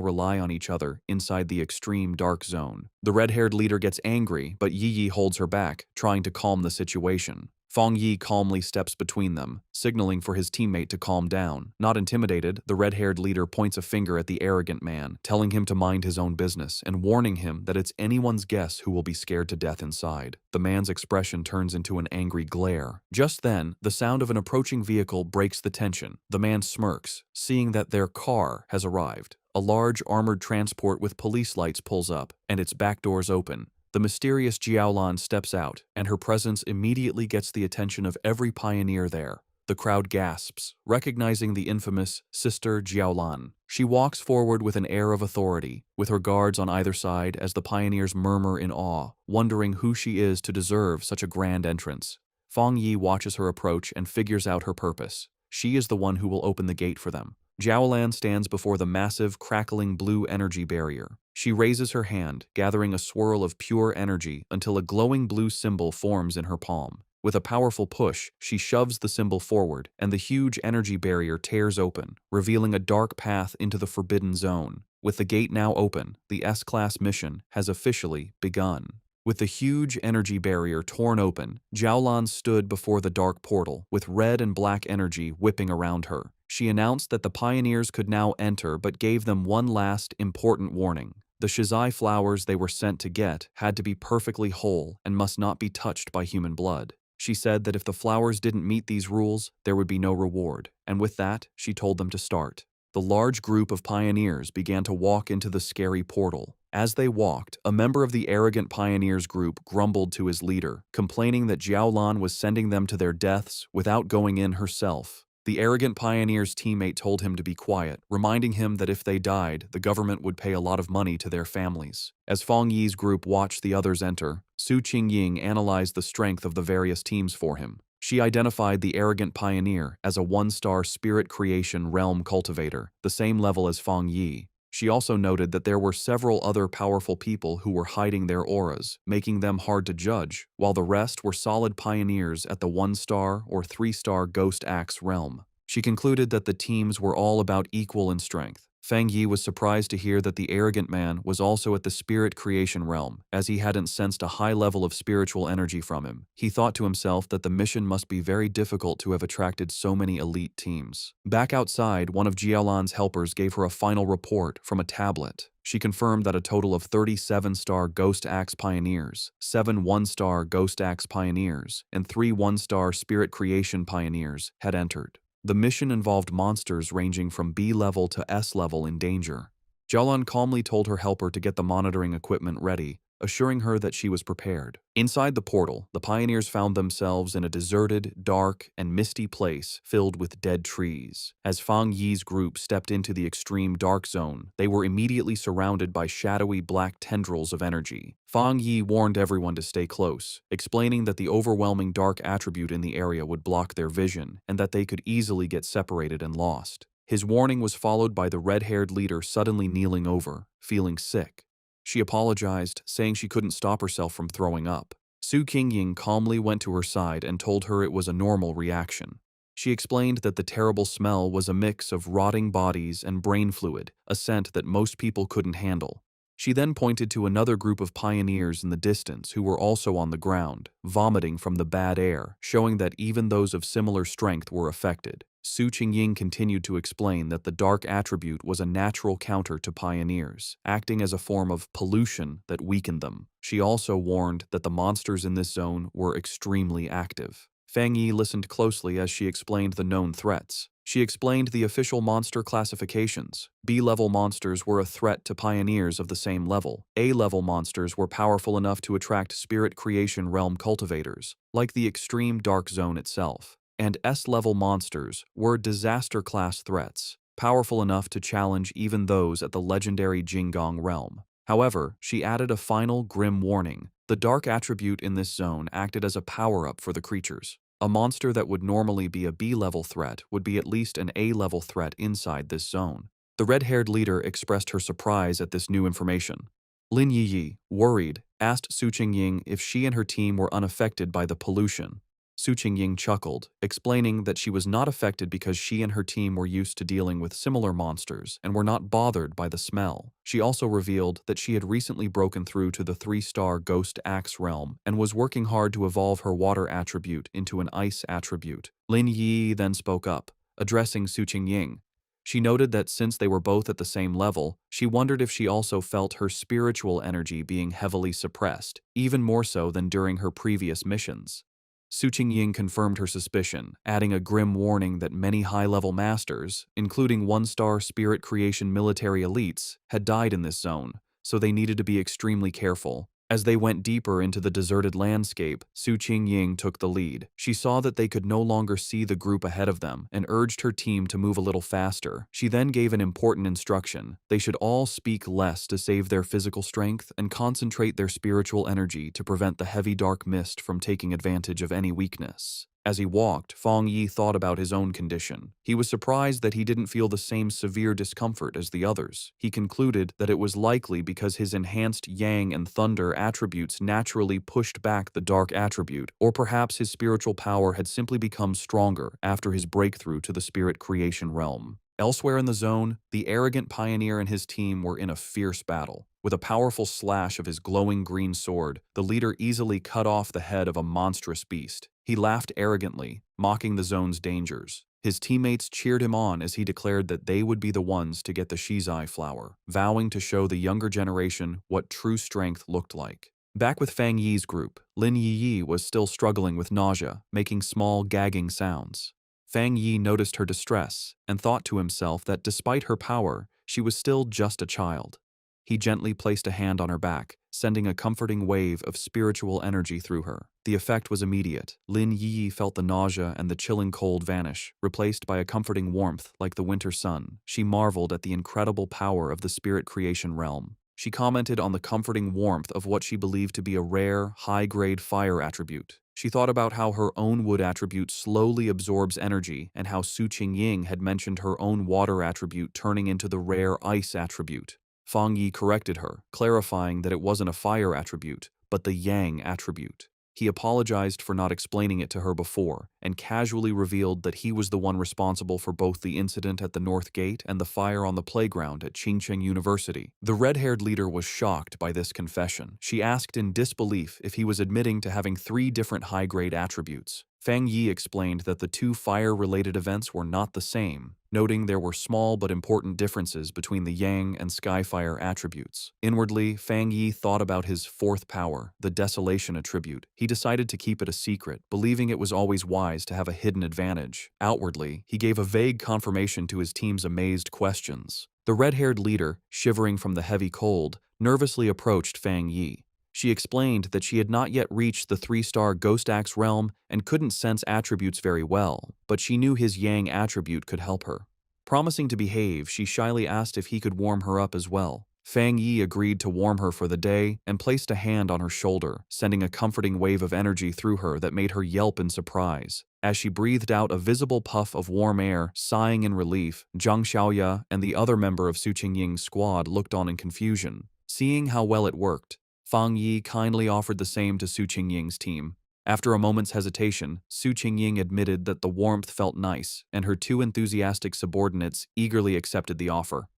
rely on each other inside the extreme dark zone. The red-haired leader gets angry, but Yi holds her back, trying to calm the situation. Fang Yi calmly steps between them, signaling for his teammate to calm down. Not intimidated, the red-haired leader points a finger at the arrogant man, telling him to mind his own business and warning him that it's anyone's guess who will be scared to death inside. The man's expression turns into an angry glare. Just then, the sound of an approaching vehicle breaks the tension. The man smirks, seeing that their car has arrived. A large armored transport with police lights pulls up, and its back doors open. The mysterious Jiaolan steps out, and her presence immediately gets the attention of every pioneer there. The crowd gasps, recognizing the infamous Sister Jiaolan. She walks forward with an air of authority, with her guards on either side as the pioneers murmur in awe, wondering who she is to deserve such a grand entrance. Fang Yi watches her approach and figures out her purpose. She is the one who will open the gate for them. Jiaolan stands before the massive, crackling blue energy barrier. She raises her hand, gathering a swirl of pure energy until a glowing blue symbol forms in her palm. With a powerful push, she shoves the symbol forward, and the huge energy barrier tears open, revealing a dark path into the Forbidden Zone. With the gate now open, the S-Class mission has officially begun. With the huge energy barrier torn open, Jiaolan stood before the dark portal, with red and black energy whipping around her. She announced that the pioneers could now enter but gave them one last, important warning. The Shizai flowers they were sent to get had to be perfectly whole and must not be touched by human blood. She said that if the flowers didn't meet these rules, there would be no reward, and with that, she told them to start. The large group of pioneers began to walk into the scary portal. As they walked, a member of the arrogant pioneers group grumbled to his leader, complaining that Jiaolan was sending them to their deaths without going in herself. The arrogant pioneer's teammate told him to be quiet, reminding him that if they died, the government would pay a lot of money to their families. As Fang Yi's group watched the others enter, Su Qingying analyzed the strength of the various teams for him. She identified the arrogant pioneer as a one-star spirit creation realm cultivator, the same level as Fang Yi. She also noted that there were several other powerful people who were hiding their auras, making them hard to judge, while the rest were solid pioneers at the 1-star or 3-star Ghost Axe realm. She concluded that the teams were all about equal in strength. Fang Yi was surprised to hear that the arrogant man was also at the spirit creation realm, as he hadn't sensed a high level of spiritual energy from him. He thought to himself that the mission must be very difficult to have attracted so many elite teams. Back outside, one of Jiaolan's helpers gave her a final report from a tablet. She confirmed that a total of 37-star Ghost Axe Pioneers, 7 1-star Ghost Axe Pioneers, and 3 1-star Spirit Creation Pioneers had entered. The mission involved monsters ranging from B level to S level in danger. Jiaolan calmly told her helper to get the monitoring equipment ready, assuring her that she was prepared. Inside the portal, the pioneers found themselves in a deserted, dark, and misty place filled with dead trees. As Fang Yi's group stepped into the extreme dark zone, they were immediately surrounded by shadowy black tendrils of energy. Fang Yi warned everyone to stay close, explaining that the overwhelming dark attribute in the area would block their vision and that they could easily get separated and lost. His warning was followed by the red-haired leader suddenly kneeling over, feeling sick. She apologized, saying she couldn't stop herself from throwing up. Su Qingying calmly went to her side and told her it was a normal reaction. She explained that the terrible smell was a mix of rotting bodies and brain fluid, a scent that most people couldn't handle. She then pointed to another group of pioneers in the distance who were also on the ground, vomiting from the bad air, showing that even those of similar strength were affected. Su Qingying continued to explain that the dark attribute was a natural counter to pioneers, acting as a form of pollution that weakened them. She also warned that the monsters in this zone were extremely active. Fang Yi listened closely as she explained the known threats. She explained the official monster classifications. B-level monsters were a threat to pioneers of the same level. A-level monsters were powerful enough to attract spirit creation realm cultivators, like the extreme dark zone itself. And S-level monsters were disaster-class threats, powerful enough to challenge even those at the legendary Jingong realm. However, she added a final grim warning. The dark attribute in this zone acted as a power-up for the creatures. A monster that would normally be a B-level threat would be at least an A-level threat inside this zone. The red-haired leader expressed her surprise at this new information. Lin Yiyi, worried, asked Su Qingying if she and her team were unaffected by the pollution. Su Qingying chuckled, explaining that she was not affected because she and her team were used to dealing with similar monsters and were not bothered by the smell. She also revealed that she had recently broken through to the 3-star Ghost Axe realm and was working hard to evolve her water attribute into an ice attribute. Lin Yi then spoke up, addressing Su Qingying. She noted that since they were both at the same level, she wondered if she also felt her spiritual energy being heavily suppressed, even more so than during her previous missions. Su Qingying confirmed her suspicion, adding a grim warning that many high-level masters, including 1-star spirit creation military elites, had died in this zone, so they needed to be extremely careful. As they went deeper into the deserted landscape, Su Qingying took the lead. She saw that they could no longer see the group ahead of them and urged her team to move a little faster. She then gave an important instruction. They should all speak less to save their physical strength and concentrate their spiritual energy to prevent the heavy dark mist from taking advantage of any weakness. As he walked, Fang Yi thought about his own condition. He was surprised that he didn't feel the same severe discomfort as the others. He concluded that it was likely because his enhanced yang and thunder attributes naturally pushed back the dark attribute, or perhaps his spiritual power had simply become stronger after his breakthrough to the spirit creation realm. Elsewhere in the zone, the arrogant pioneer and his team were in a fierce battle. With a powerful slash of his glowing green sword, the leader easily cut off the head of a monstrous beast. He laughed arrogantly, mocking the zone's dangers. His teammates cheered him on as he declared that they would be the ones to get the Shizai flower, vowing to show the younger generation what true strength looked like. Back with Fang Yi's group, Lin Yi was still struggling with nausea, making small, gagging sounds. Fang Yi noticed her distress and thought to himself that despite her power, she was still just a child. He gently placed a hand on her back, sending a comforting wave of spiritual energy through her. The effect was immediate. Lin Yi felt the nausea and the chilling cold vanish, replaced by a comforting warmth like the winter sun. She marveled at the incredible power of the spirit creation realm. She commented on the comforting warmth of what she believed to be a rare, high-grade fire attribute. She thought about how her own wood attribute slowly absorbs energy and how Su Qingying had mentioned her own water attribute turning into the rare ice attribute. Fang Yi corrected her, clarifying that it wasn't a fire attribute, but the yang attribute. He apologized for not explaining it to her before, and casually revealed that he was the one responsible for both the incident at the North Gate and the fire on the playground at Qingcheng University. The red-haired leader was shocked by this confession. She asked in disbelief if he was admitting to having 3 different high-grade attributes. Fang Yi explained that the 2 fire-related events were not the same, noting there were small but important differences between the Yang and Skyfire attributes. Inwardly, Fang Yi thought about his 4th power, the Desolation attribute. He decided to keep it a secret, believing it was always wise to have a hidden advantage. Outwardly, he gave a vague confirmation to his team's amazed questions. The red-haired leader, shivering from the heavy cold, nervously approached Fang Yi. She explained that she had not yet reached the 3-star Ghost Axe realm and couldn't sense attributes very well, but she knew his Yang attribute could help her. Promising to behave, she shyly asked if he could warm her up as well. Fang Yi agreed to warm her for the day and placed a hand on her shoulder, sending a comforting wave of energy through her that made her yelp in surprise. As she breathed out a visible puff of warm air, sighing in relief, Zhang Xiaoya and the other member of Su Qingying's squad looked on in confusion. Seeing how well it worked, Fang Yi kindly offered the same to Su Qingying's team. After a moment's hesitation, Su Qingying admitted that the warmth felt nice, and her 2 enthusiastic subordinates eagerly accepted the offer.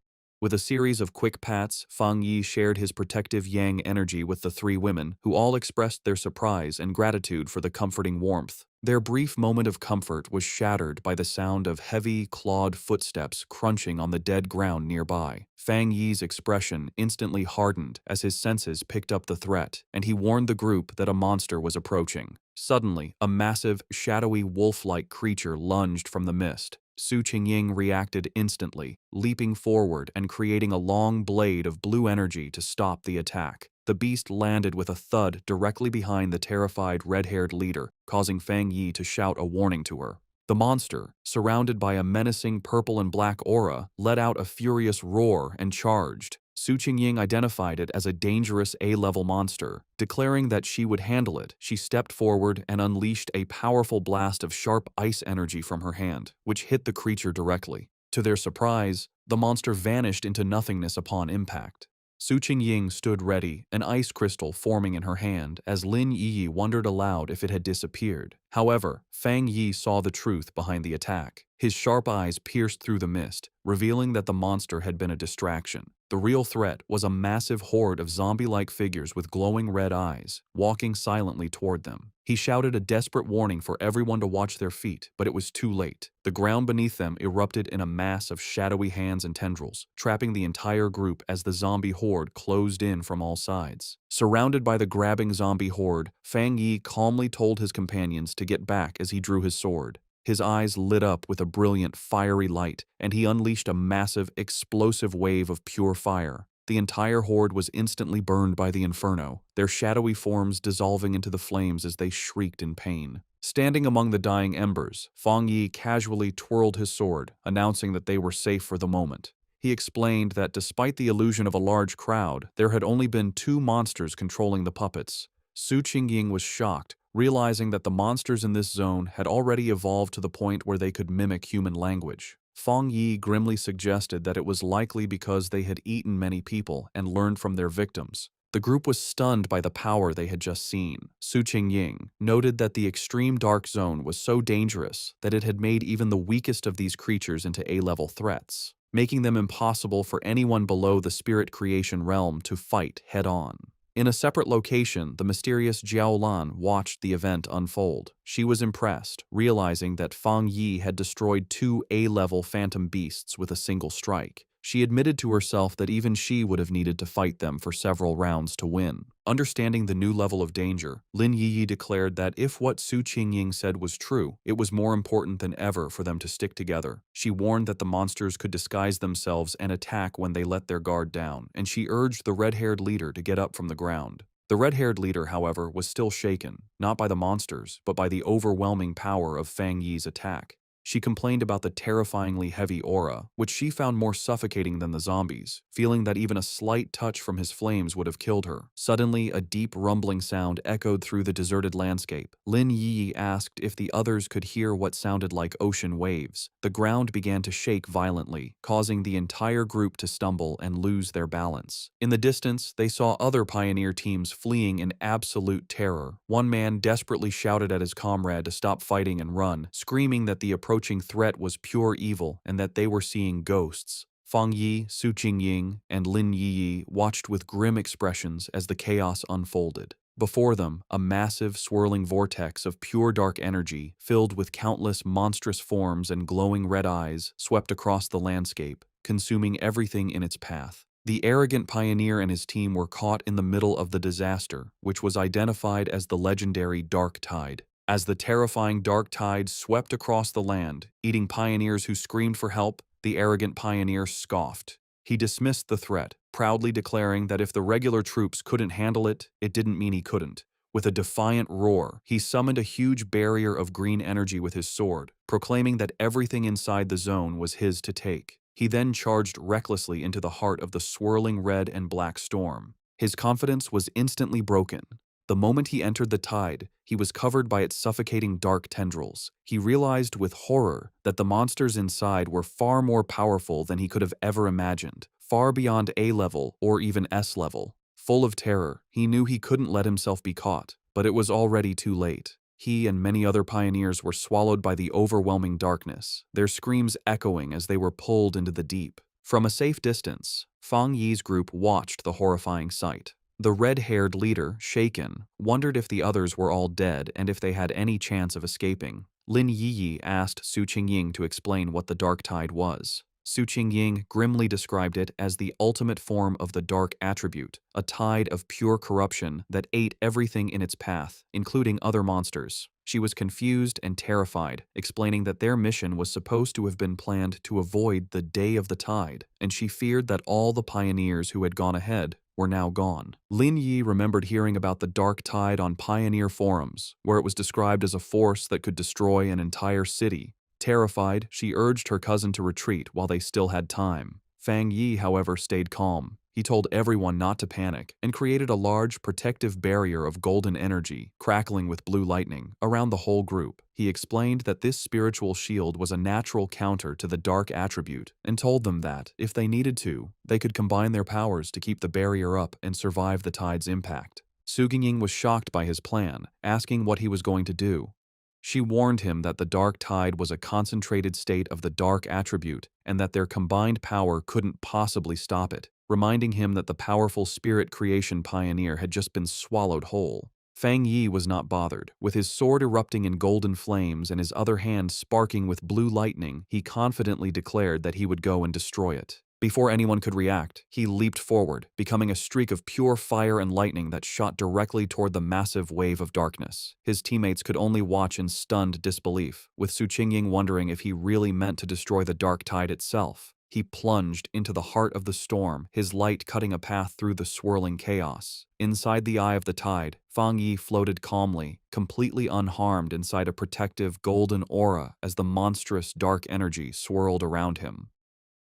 With a series of quick pats, Fang Yi shared his protective yang energy with the 3 women, who all expressed their surprise and gratitude for the comforting warmth. Their brief moment of comfort was shattered by the sound of heavy, clawed footsteps crunching on the dead ground nearby. Fang Yi's expression instantly hardened as his senses picked up the threat, and he warned the group that a monster was approaching. Suddenly, a massive, shadowy wolf-like creature lunged from the mist. Su Qingying reacted instantly, leaping forward and creating a long blade of blue energy to stop the attack. The beast landed with a thud directly behind the terrified red-haired leader, causing Fang Yi to shout a warning to her. The monster, surrounded by a menacing purple and black aura, let out a furious roar and charged. Su Qingying identified it as a dangerous A-level monster. Declaring that she would handle it, she stepped forward and unleashed a powerful blast of sharp ice energy from her hand, which hit the creature directly. To their surprise, the monster vanished into nothingness upon impact. Su Qingying stood ready, an ice crystal forming in her hand, as Lin Yi wondered aloud if it had disappeared. However, Fang Yi saw the truth behind the attack. His sharp eyes pierced through the mist, revealing that the monster had been a distraction. The real threat was a massive horde of zombie-like figures with glowing red eyes, walking silently toward them. He shouted a desperate warning for everyone to watch their feet, but it was too late. The ground beneath them erupted in a mass of shadowy hands and tendrils, trapping the entire group as the zombie horde closed in from all sides. Surrounded by the grabbing zombie horde, Fang Yi calmly told his companions to get back as he drew his sword. His eyes lit up with a brilliant, fiery light, and he unleashed a massive, explosive wave of pure fire. The entire horde was instantly burned by the inferno, their shadowy forms dissolving into the flames as they shrieked in pain. Standing among the dying embers, Fang Yi casually twirled his sword, announcing that they were safe for the moment. He explained that despite the illusion of a large crowd, there had only been 2 monsters controlling the puppets. Su Qingying was shocked, realizing that the monsters in this zone had already evolved to the point where they could mimic human language. Feng Yi grimly suggested that it was likely because they had eaten many people and learned from their victims. The group was stunned by the power they had just seen. Su Qingying noted that the extreme dark zone was so dangerous that it had made even the weakest of these creatures into A-level threats, making them impossible for anyone below the spirit creation realm to fight head-on. In a separate location, the mysterious Jiao Lan watched the event unfold. She was impressed, realizing that Feng Yi had destroyed 2 A-level phantom beasts with a single strike. She admitted to herself that even she would have needed to fight them for several rounds to win. Understanding the new level of danger, Lin Yiyi declared that if what Su Qingying said was true, it was more important than ever for them to stick together. She warned that the monsters could disguise themselves and attack when they let their guard down, and she urged the red-haired leader to get up from the ground. The red-haired leader, however, was still shaken, not by the monsters, but by the overwhelming power of Feng Yi's attack. She complained about the terrifyingly heavy aura, which she found more suffocating than the zombies, feeling that even a slight touch from his flames would have killed her. Suddenly, a deep rumbling sound echoed through the deserted landscape. Lin Yi asked if the others could hear what sounded like ocean waves. The ground began to shake violently, causing the entire group to stumble and lose their balance. In the distance, they saw other pioneer teams fleeing in absolute terror. One man desperately shouted at his comrade to stop fighting and run, screaming that the approaching threat was pure evil and that they were seeing ghosts. Feng Yi, Su Qingying, and Lin Yiyi watched with grim expressions as the chaos unfolded. Before them, a massive, swirling vortex of pure dark energy, filled with countless monstrous forms and glowing red eyes, swept across the landscape, consuming everything in its path. The arrogant pioneer and his team were caught in the middle of the disaster, which was identified as the legendary Dark Tide. As the terrifying dark tide swept across the land, eating pioneers who screamed for help, the arrogant pioneer scoffed. He dismissed the threat, proudly declaring that if the regular troops couldn't handle it, it didn't mean he couldn't. With a defiant roar, he summoned a huge barrier of green energy with his sword, proclaiming that everything inside the zone was his to take. He then charged recklessly into the heart of the swirling red and black storm. His confidence was instantly broken. The moment he entered the tide, he was covered by its suffocating dark tendrils. He realized with horror that the monsters inside were far more powerful than he could have ever imagined, far beyond A-level or even S-level. Full of terror, he knew he couldn't let himself be caught, but it was already too late. He and many other pioneers were swallowed by the overwhelming darkness, their screams echoing as they were pulled into the deep. From a safe distance, Feng Yi's group watched the horrifying sight. The red-haired leader, shaken, wondered if the others were all dead and if they had any chance of escaping. Lin Yiyi asked Su Qingying to explain what the dark tide was. Su Qingying grimly described it as the ultimate form of the dark attribute, a tide of pure corruption that ate everything in its path, including other monsters. She was confused and terrified, explaining that their mission was supposed to have been planned to avoid the Day of the Tide, and she feared that all the pioneers who had gone ahead were now gone. Lin Yi remembered hearing about the dark tide on pioneer forums, where it was described as a force that could destroy an entire city. Terrified, she urged her cousin to retreat while they still had time. Feng Yi, however, stayed calm. He told everyone not to panic and created a large protective barrier of golden energy, crackling with blue lightning, around the whole group. He explained that this spiritual shield was a natural counter to the dark attribute and told them that, if they needed to, they could combine their powers to keep the barrier up and survive the tide's impact. Su Qingying was shocked by his plan, asking what he was going to do. She warned him that the dark tide was a concentrated state of the dark attribute and that their combined power couldn't possibly stop it, reminding him that the powerful spirit creation pioneer had just been swallowed whole. Feng Yi was not bothered. With his sword erupting in golden flames and his other hand sparking with blue lightning, he confidently declared that he would go and destroy it. Before anyone could react, he leaped forward, becoming a streak of pure fire and lightning that shot directly toward the massive wave of darkness. His teammates could only watch in stunned disbelief, with Su Qingying wondering if he really meant to destroy the dark tide itself. He plunged into the heart of the storm, his light cutting a path through the swirling chaos. Inside the eye of the tide, Feng Yi floated calmly, completely unharmed inside a protective golden aura as the monstrous dark energy swirled around him.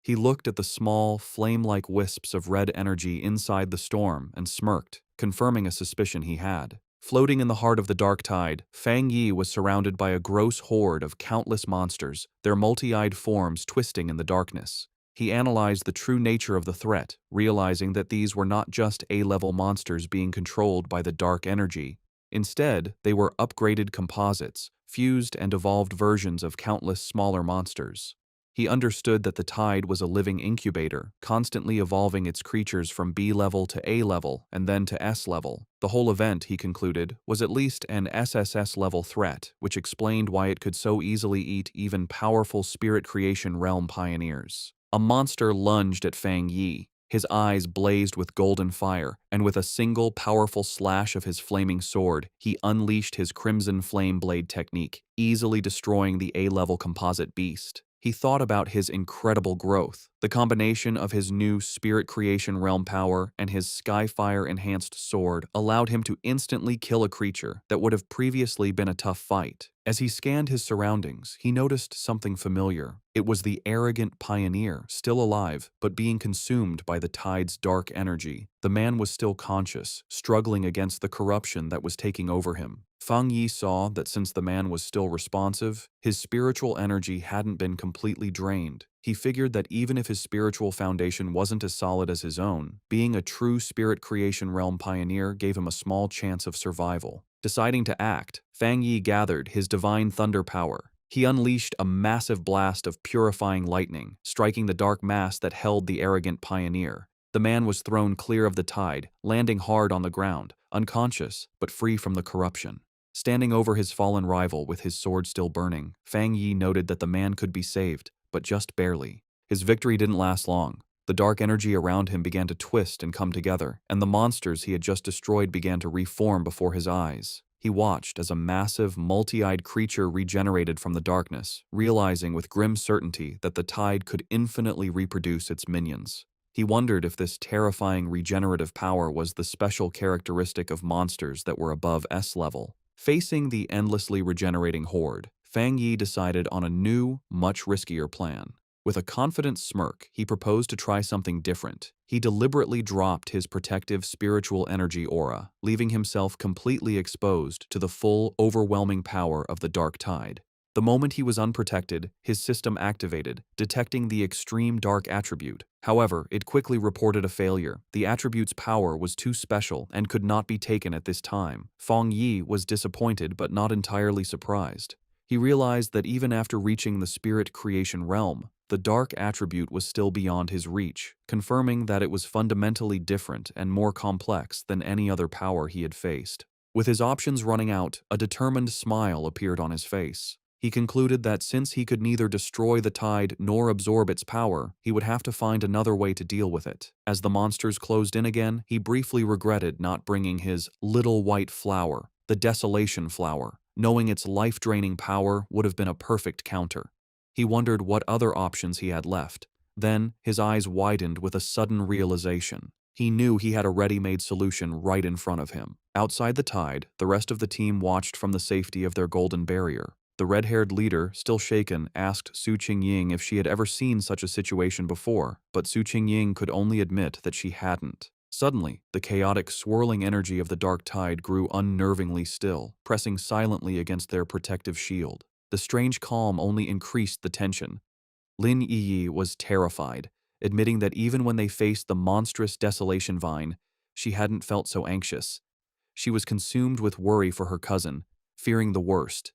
He looked at the small, flame-like wisps of red energy inside the storm and smirked, confirming a suspicion he had. Floating in the heart of the dark tide, Fang Yi was surrounded by a gross horde of countless monsters, their multi-eyed forms twisting in the darkness. He analyzed the true nature of the threat, realizing that these were not just A-level monsters being controlled by the dark energy. Instead, they were upgraded composites, fused and evolved versions of countless smaller monsters. He understood that the tide was a living incubator, constantly evolving its creatures from B level to A level and then to S level. The whole event, he concluded, was at least an SSS level threat, which explained why it could so easily eat even powerful spirit creation realm pioneers. A monster lunged at Fang Yi. His eyes blazed with golden fire, and with a single powerful slash of his flaming sword, he unleashed his crimson flame blade technique, easily destroying the A-level composite beast. He thought about his incredible growth. The combination of his new spirit creation realm power and his skyfire-enhanced sword allowed him to instantly kill a creature that would have previously been a tough fight. As he scanned his surroundings, he noticed something familiar. It was the arrogant pioneer, still alive, but being consumed by the tide's dark energy. The man was still conscious, struggling against the corruption that was taking over him. Fang Yi saw that since the man was still responsive, his spiritual energy hadn't been completely drained. He figured that even if his spiritual foundation wasn't as solid as his own, being a true spirit creation realm pioneer gave him a small chance of survival. Deciding to act, Fang Yi gathered his divine thunder power. He unleashed a massive blast of purifying lightning, striking the dark mass that held the arrogant pioneer. The man was thrown clear of the tide, landing hard on the ground, unconscious but free from the corruption. Standing over his fallen rival with his sword still burning, Fang Yi noted that the man could be saved, but just barely. His victory didn't last long. The dark energy around him began to twist and come together, and the monsters he had just destroyed began to reform before his eyes. He watched as a massive, multi-eyed creature regenerated from the darkness, realizing with grim certainty that the tide could infinitely reproduce its minions. He wondered if this terrifying regenerative power was the special characteristic of monsters that were above S level. Facing the endlessly regenerating horde, Fang Yi decided on a new, much riskier plan. With a confident smirk, he proposed to try something different. He deliberately dropped his protective spiritual energy aura, leaving himself completely exposed to the full, overwhelming power of the dark tide. The moment he was unprotected, his system activated, detecting the extreme dark attribute. However, it quickly reported a failure. The attribute's power was too special and could not be taken at this time. Fang Yi was disappointed but not entirely surprised. He realized that even after reaching the spirit creation realm, the dark attribute was still beyond his reach, confirming that it was fundamentally different and more complex than any other power he had faced. With his options running out, a determined smile appeared on his face. He concluded that since he could neither destroy the tide nor absorb its power, he would have to find another way to deal with it. As the monsters closed in again, he briefly regretted not bringing his little white flower, the desolation flower, knowing its life-draining power would have been a perfect counter. He wondered what other options he had left. Then, his eyes widened with a sudden realization. He knew he had a ready-made solution right in front of him. Outside the tide, the rest of the team watched from the safety of their golden barrier. The red-haired leader, still shaken, asked Su Qingying if she had ever seen such a situation before, but Su Qingying could only admit that she hadn't. Suddenly, the chaotic, swirling energy of the dark tide grew unnervingly still, pressing silently against their protective shield. The strange calm only increased the tension. Lin Yi was terrified, admitting that even when they faced the monstrous desolation vine, she hadn't felt so anxious. She was consumed with worry for her cousin, fearing the worst.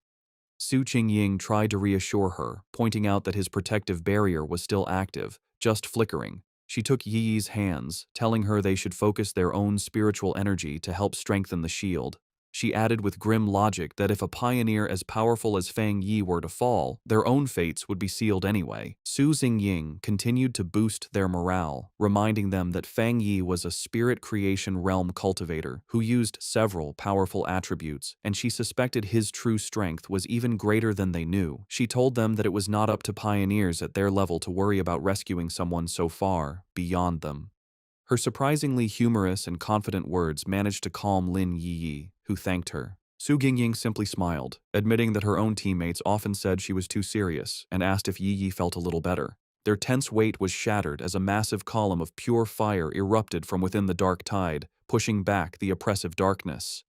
Su Qingying tried to reassure her, pointing out that his protective barrier was still active, just flickering. She took Yi's hands, telling her they should focus their own spiritual energy to help strengthen the shield. She added with grim logic that if a pioneer as powerful as Fang Yi were to fall, their own fates would be sealed anyway. Su Xingying continued to boost their morale, reminding them that Fang Yi was a spirit creation realm cultivator who used several powerful attributes, and she suspected his true strength was even greater than they knew. She told them that it was not up to pioneers at their level to worry about rescuing someone so far beyond them. Her surprisingly humorous and confident words managed to calm Lin Yi, who thanked her. Su Xingying simply smiled, admitting that her own teammates often said she was too serious, and asked if Yi felt a little better. Their tense weight was shattered as a massive column of pure fire erupted from within the dark tide, pushing back the oppressive darkness.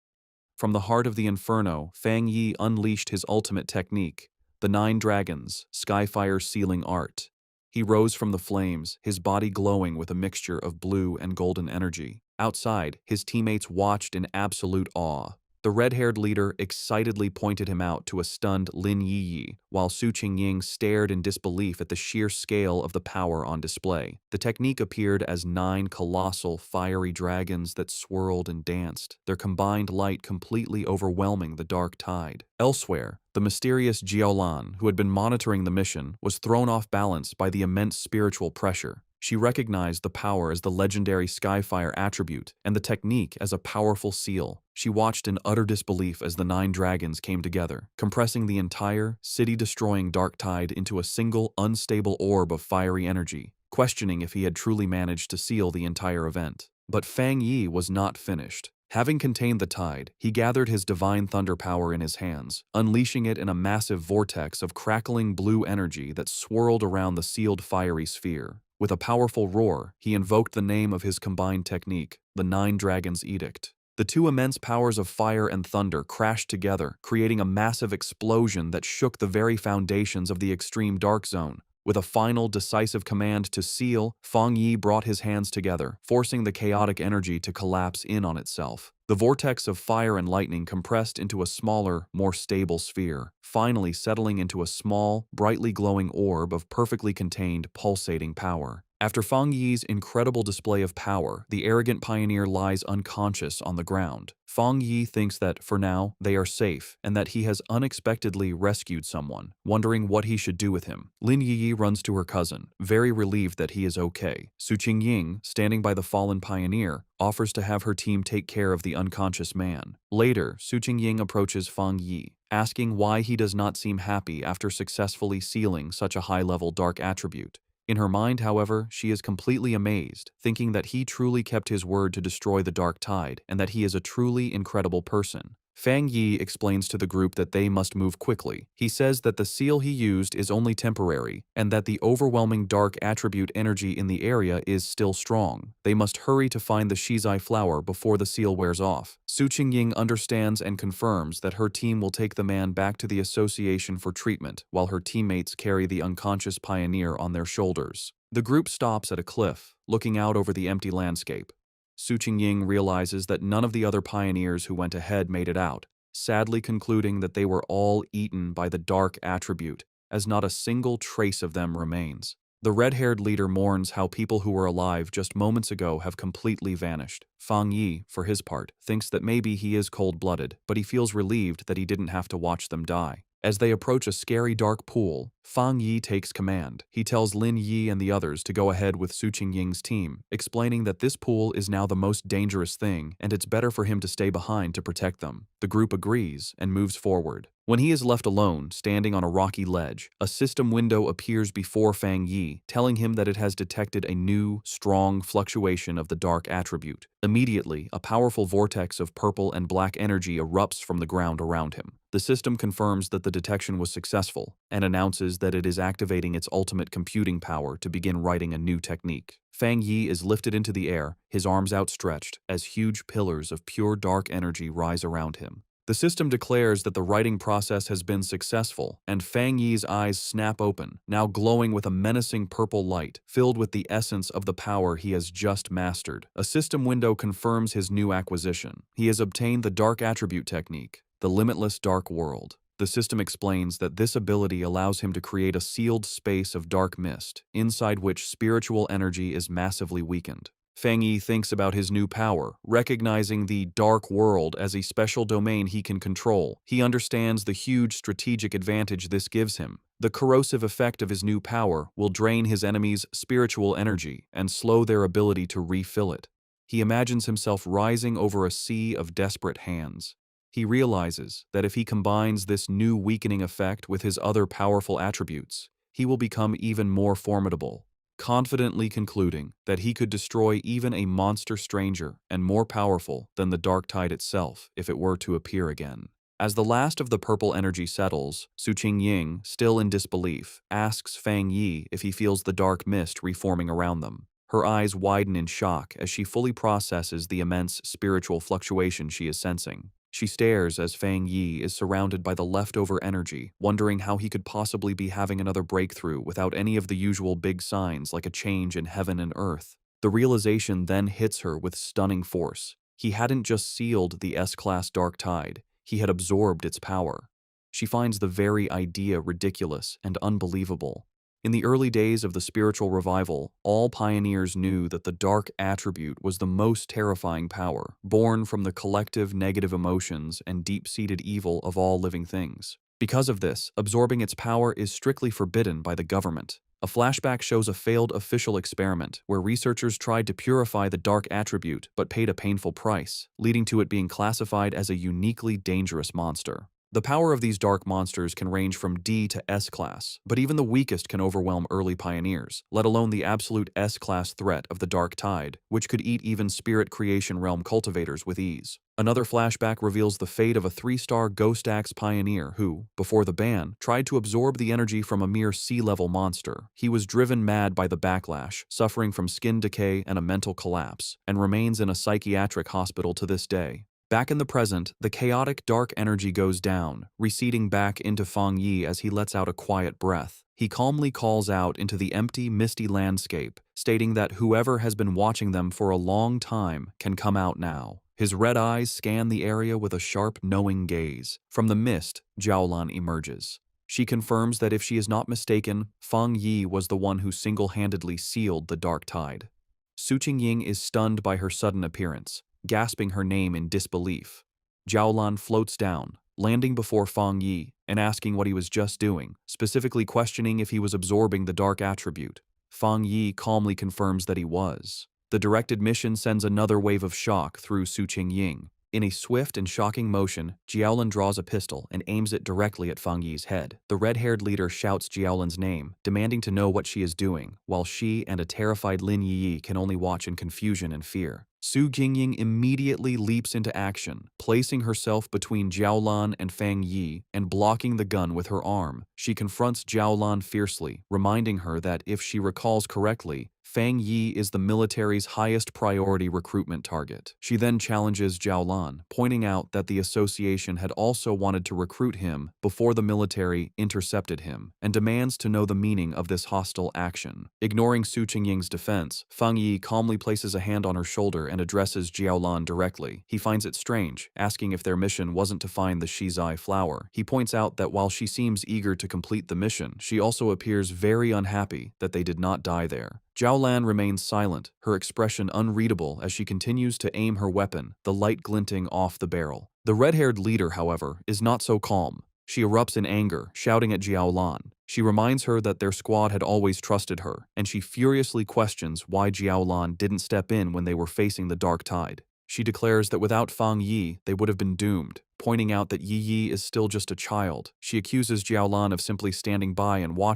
From the heart of the inferno, Fang Yi unleashed his ultimate technique, the 9 dragons, Skyfire sealing art. He rose from the flames, his body glowing with a mixture of blue and golden energy. Outside, his teammates watched in absolute awe. The red-haired leader excitedly pointed him out to a stunned Lin Yi, while Su Qingying stared in disbelief at the sheer scale of the power on display. The technique appeared as 9 colossal, fiery dragons that swirled and danced, their combined light completely overwhelming the dark tide. Elsewhere, the mysterious Jiaolan, who had been monitoring the mission, was thrown off balance by the immense spiritual pressure. She recognized the power as the legendary Skyfire attribute and the technique as a powerful seal. She watched in utter disbelief as the 9 dragons came together, compressing the entire, city-destroying dark tide into a single, unstable orb of fiery energy, questioning if he had truly managed to seal the entire event. But Fang Yi was not finished. Having contained the tide, he gathered his divine thunder power in his hands, unleashing it in a massive vortex of crackling blue energy that swirled around the sealed fiery sphere. With a powerful roar, he invoked the name of his combined technique, the 9 Dragons' Edict. The 2 immense powers of fire and thunder crashed together, creating a massive explosion that shook the very foundations of the extreme dark zone. With a final, decisive command to seal, Fang Yi brought his hands together, forcing the chaotic energy to collapse in on itself. The vortex of fire and lightning compressed into a smaller, more stable sphere, finally settling into a small, brightly glowing orb of perfectly contained, pulsating power. After Fang Yi's incredible display of power, the arrogant pioneer lies unconscious on the ground. Fang Yi thinks that, for now, they are safe, and that he has unexpectedly rescued someone, wondering what he should do with him. Lin Yi runs to her cousin, very relieved that he is okay. Su Qingying, standing by the fallen pioneer, offers to have her team take care of the unconscious man. Later, Su Qingying approaches Fang Yi, asking why he does not seem happy after successfully sealing such a high-level dark attribute. In her mind, however, she is completely amazed, thinking that he truly kept his word to destroy the dark tide and that he is a truly incredible person. Fang Yi explains to the group that they must move quickly. He says that the seal he used is only temporary and that the overwhelming dark attribute energy in the area is still strong. They must hurry to find the Shizai flower before the seal wears off. Su Qingying understands and confirms that her team will take the man back to the association for treatment while her teammates carry the unconscious pioneer on their shoulders. The group stops at a cliff, looking out over the empty landscape. Su Qingying realizes that none of the other pioneers who went ahead made it out, sadly concluding that they were all eaten by the dark attribute, as not a single trace of them remains. The red-haired leader mourns how people who were alive just moments ago have completely vanished. Fang Yi, for his part, thinks that maybe he is cold-blooded, but he feels relieved that he didn't have to watch them die. As they approach a scary dark pool, Fang Yi takes command. He tells Lin Yi and the others to go ahead with Su Qingying's team, explaining that this pool is now the most dangerous thing and it's better for him to stay behind to protect them. The group agrees and moves forward. When he is left alone, standing on a rocky ledge, a system window appears before Fang Yi, telling him that it has detected a new, strong fluctuation of the dark attribute. Immediately, a powerful vortex of purple and black energy erupts from the ground around him. The system confirms that the detection was successful and announces that it is activating its ultimate computing power to begin writing a new technique. Fang Yi is lifted into the air, his arms outstretched, as huge pillars of pure dark energy rise around him. The system declares that the writing process has been successful, and Fang Yi's eyes snap open, now glowing with a menacing purple light, filled with the essence of the power he has just mastered. A system window confirms his new acquisition. He has obtained the Dark Attribute technique, the limitless dark world. The system explains that this ability allows him to create a sealed space of dark mist, inside which spiritual energy is massively weakened. Fang Yi thinks about his new power, recognizing the dark world as a special domain he can control. He understands the huge strategic advantage this gives him. The corrosive effect of his new power will drain his enemies' spiritual energy and slow their ability to refill it. He imagines himself rising over a sea of desperate hands. He realizes that if he combines this new weakening effect with his other powerful attributes, he will become even more formidable, confidently concluding that he could destroy even a monster stranger and more powerful than the dark tide itself if it were to appear again. As the last of the purple energy settles, Su Qingying, still in disbelief, asks Fang Yi if he feels the dark mist reforming around them. Her eyes widen in shock as she fully processes the immense spiritual fluctuation she is sensing. She stares as Fang Yi is surrounded by the leftover energy, wondering how he could possibly be having another breakthrough without any of the usual big signs like a change in heaven and earth. The realization then hits her with stunning force. He hadn't just sealed the S-class dark tide, he had absorbed its power. She finds the very idea ridiculous and unbelievable. In the early days of the spiritual revival, all pioneers knew that the dark attribute was the most terrifying power, born from the collective negative emotions and deep-seated evil of all living things. Because of this, absorbing its power is strictly forbidden by the government. A flashback shows a failed official experiment where researchers tried to purify the dark attribute but paid a painful price, leading to it being classified as a uniquely dangerous monster. The power of these dark monsters can range from D to S-class, but even the weakest can overwhelm early pioneers, let alone the absolute S-class threat of the dark tide, which could eat even spirit creation realm cultivators with ease. Another flashback reveals the fate of a 3-star Ghost Axe pioneer who, before the ban, tried to absorb the energy from a mere sea-level monster. He was driven mad by the backlash, suffering from skin decay and a mental collapse, and remains in a psychiatric hospital to this day. Back in the present, the chaotic dark energy goes down, receding back into Fang Yi as he lets out a quiet breath. He calmly calls out into the empty, misty landscape, stating that whoever has been watching them for a long time can come out now. His red eyes scan the area with a sharp, knowing gaze. From the mist, Jiaolan emerges. She confirms that if she is not mistaken, Fang Yi was the one who single-handedly sealed the dark tide. Su Qingying is stunned by her sudden appearance, gasping her name in disbelief. Jiaolan floats down, landing before Fang Yi and asking what he was just doing, specifically questioning if he was absorbing the dark attribute. Fang Yi calmly confirms that he was. The directed mission sends another wave of shock through Su Qingying. In a swift and shocking motion, Jiaolan draws a pistol and aims it directly at Fang Yi's head. The red-haired leader shouts Jiaolan's name, demanding to know what she is doing, while she and a terrified Lin Yi can only watch in confusion and fear. Su Qingying immediately leaps into action, placing herself between Jiaolan and Fang Yi and blocking the gun with her arm. She confronts Jiaolan fiercely, reminding her that if she recalls correctly, Fang Yi is the military's highest priority recruitment target. She then challenges Jiaolan, pointing out that the association had also wanted to recruit him before the military intercepted him, and demands to know the meaning of this hostile action. Ignoring Su Qingying's defense, Fang Yi calmly places a hand on her shoulder and addresses Jiaolan directly. He finds it strange, asking if their mission wasn't to find the Shizai flower. He points out that while she seems eager to complete the mission, she also appears very unhappy that they did not die there. Jiaolan remains silent, her expression unreadable as she continues to aim her weapon, the light glinting off the barrel. The red-haired leader, however, is not so calm. She erupts in anger, shouting at Jiaolan. She reminds her that their squad had always trusted her, and she furiously questions why Jiaolan didn't step in when they were facing the dark tide. She declares that without Fang Yi, they would have been doomed, pointing out that Yi Yi is still just a child. She accuses Jiaolan of simply standing by and watching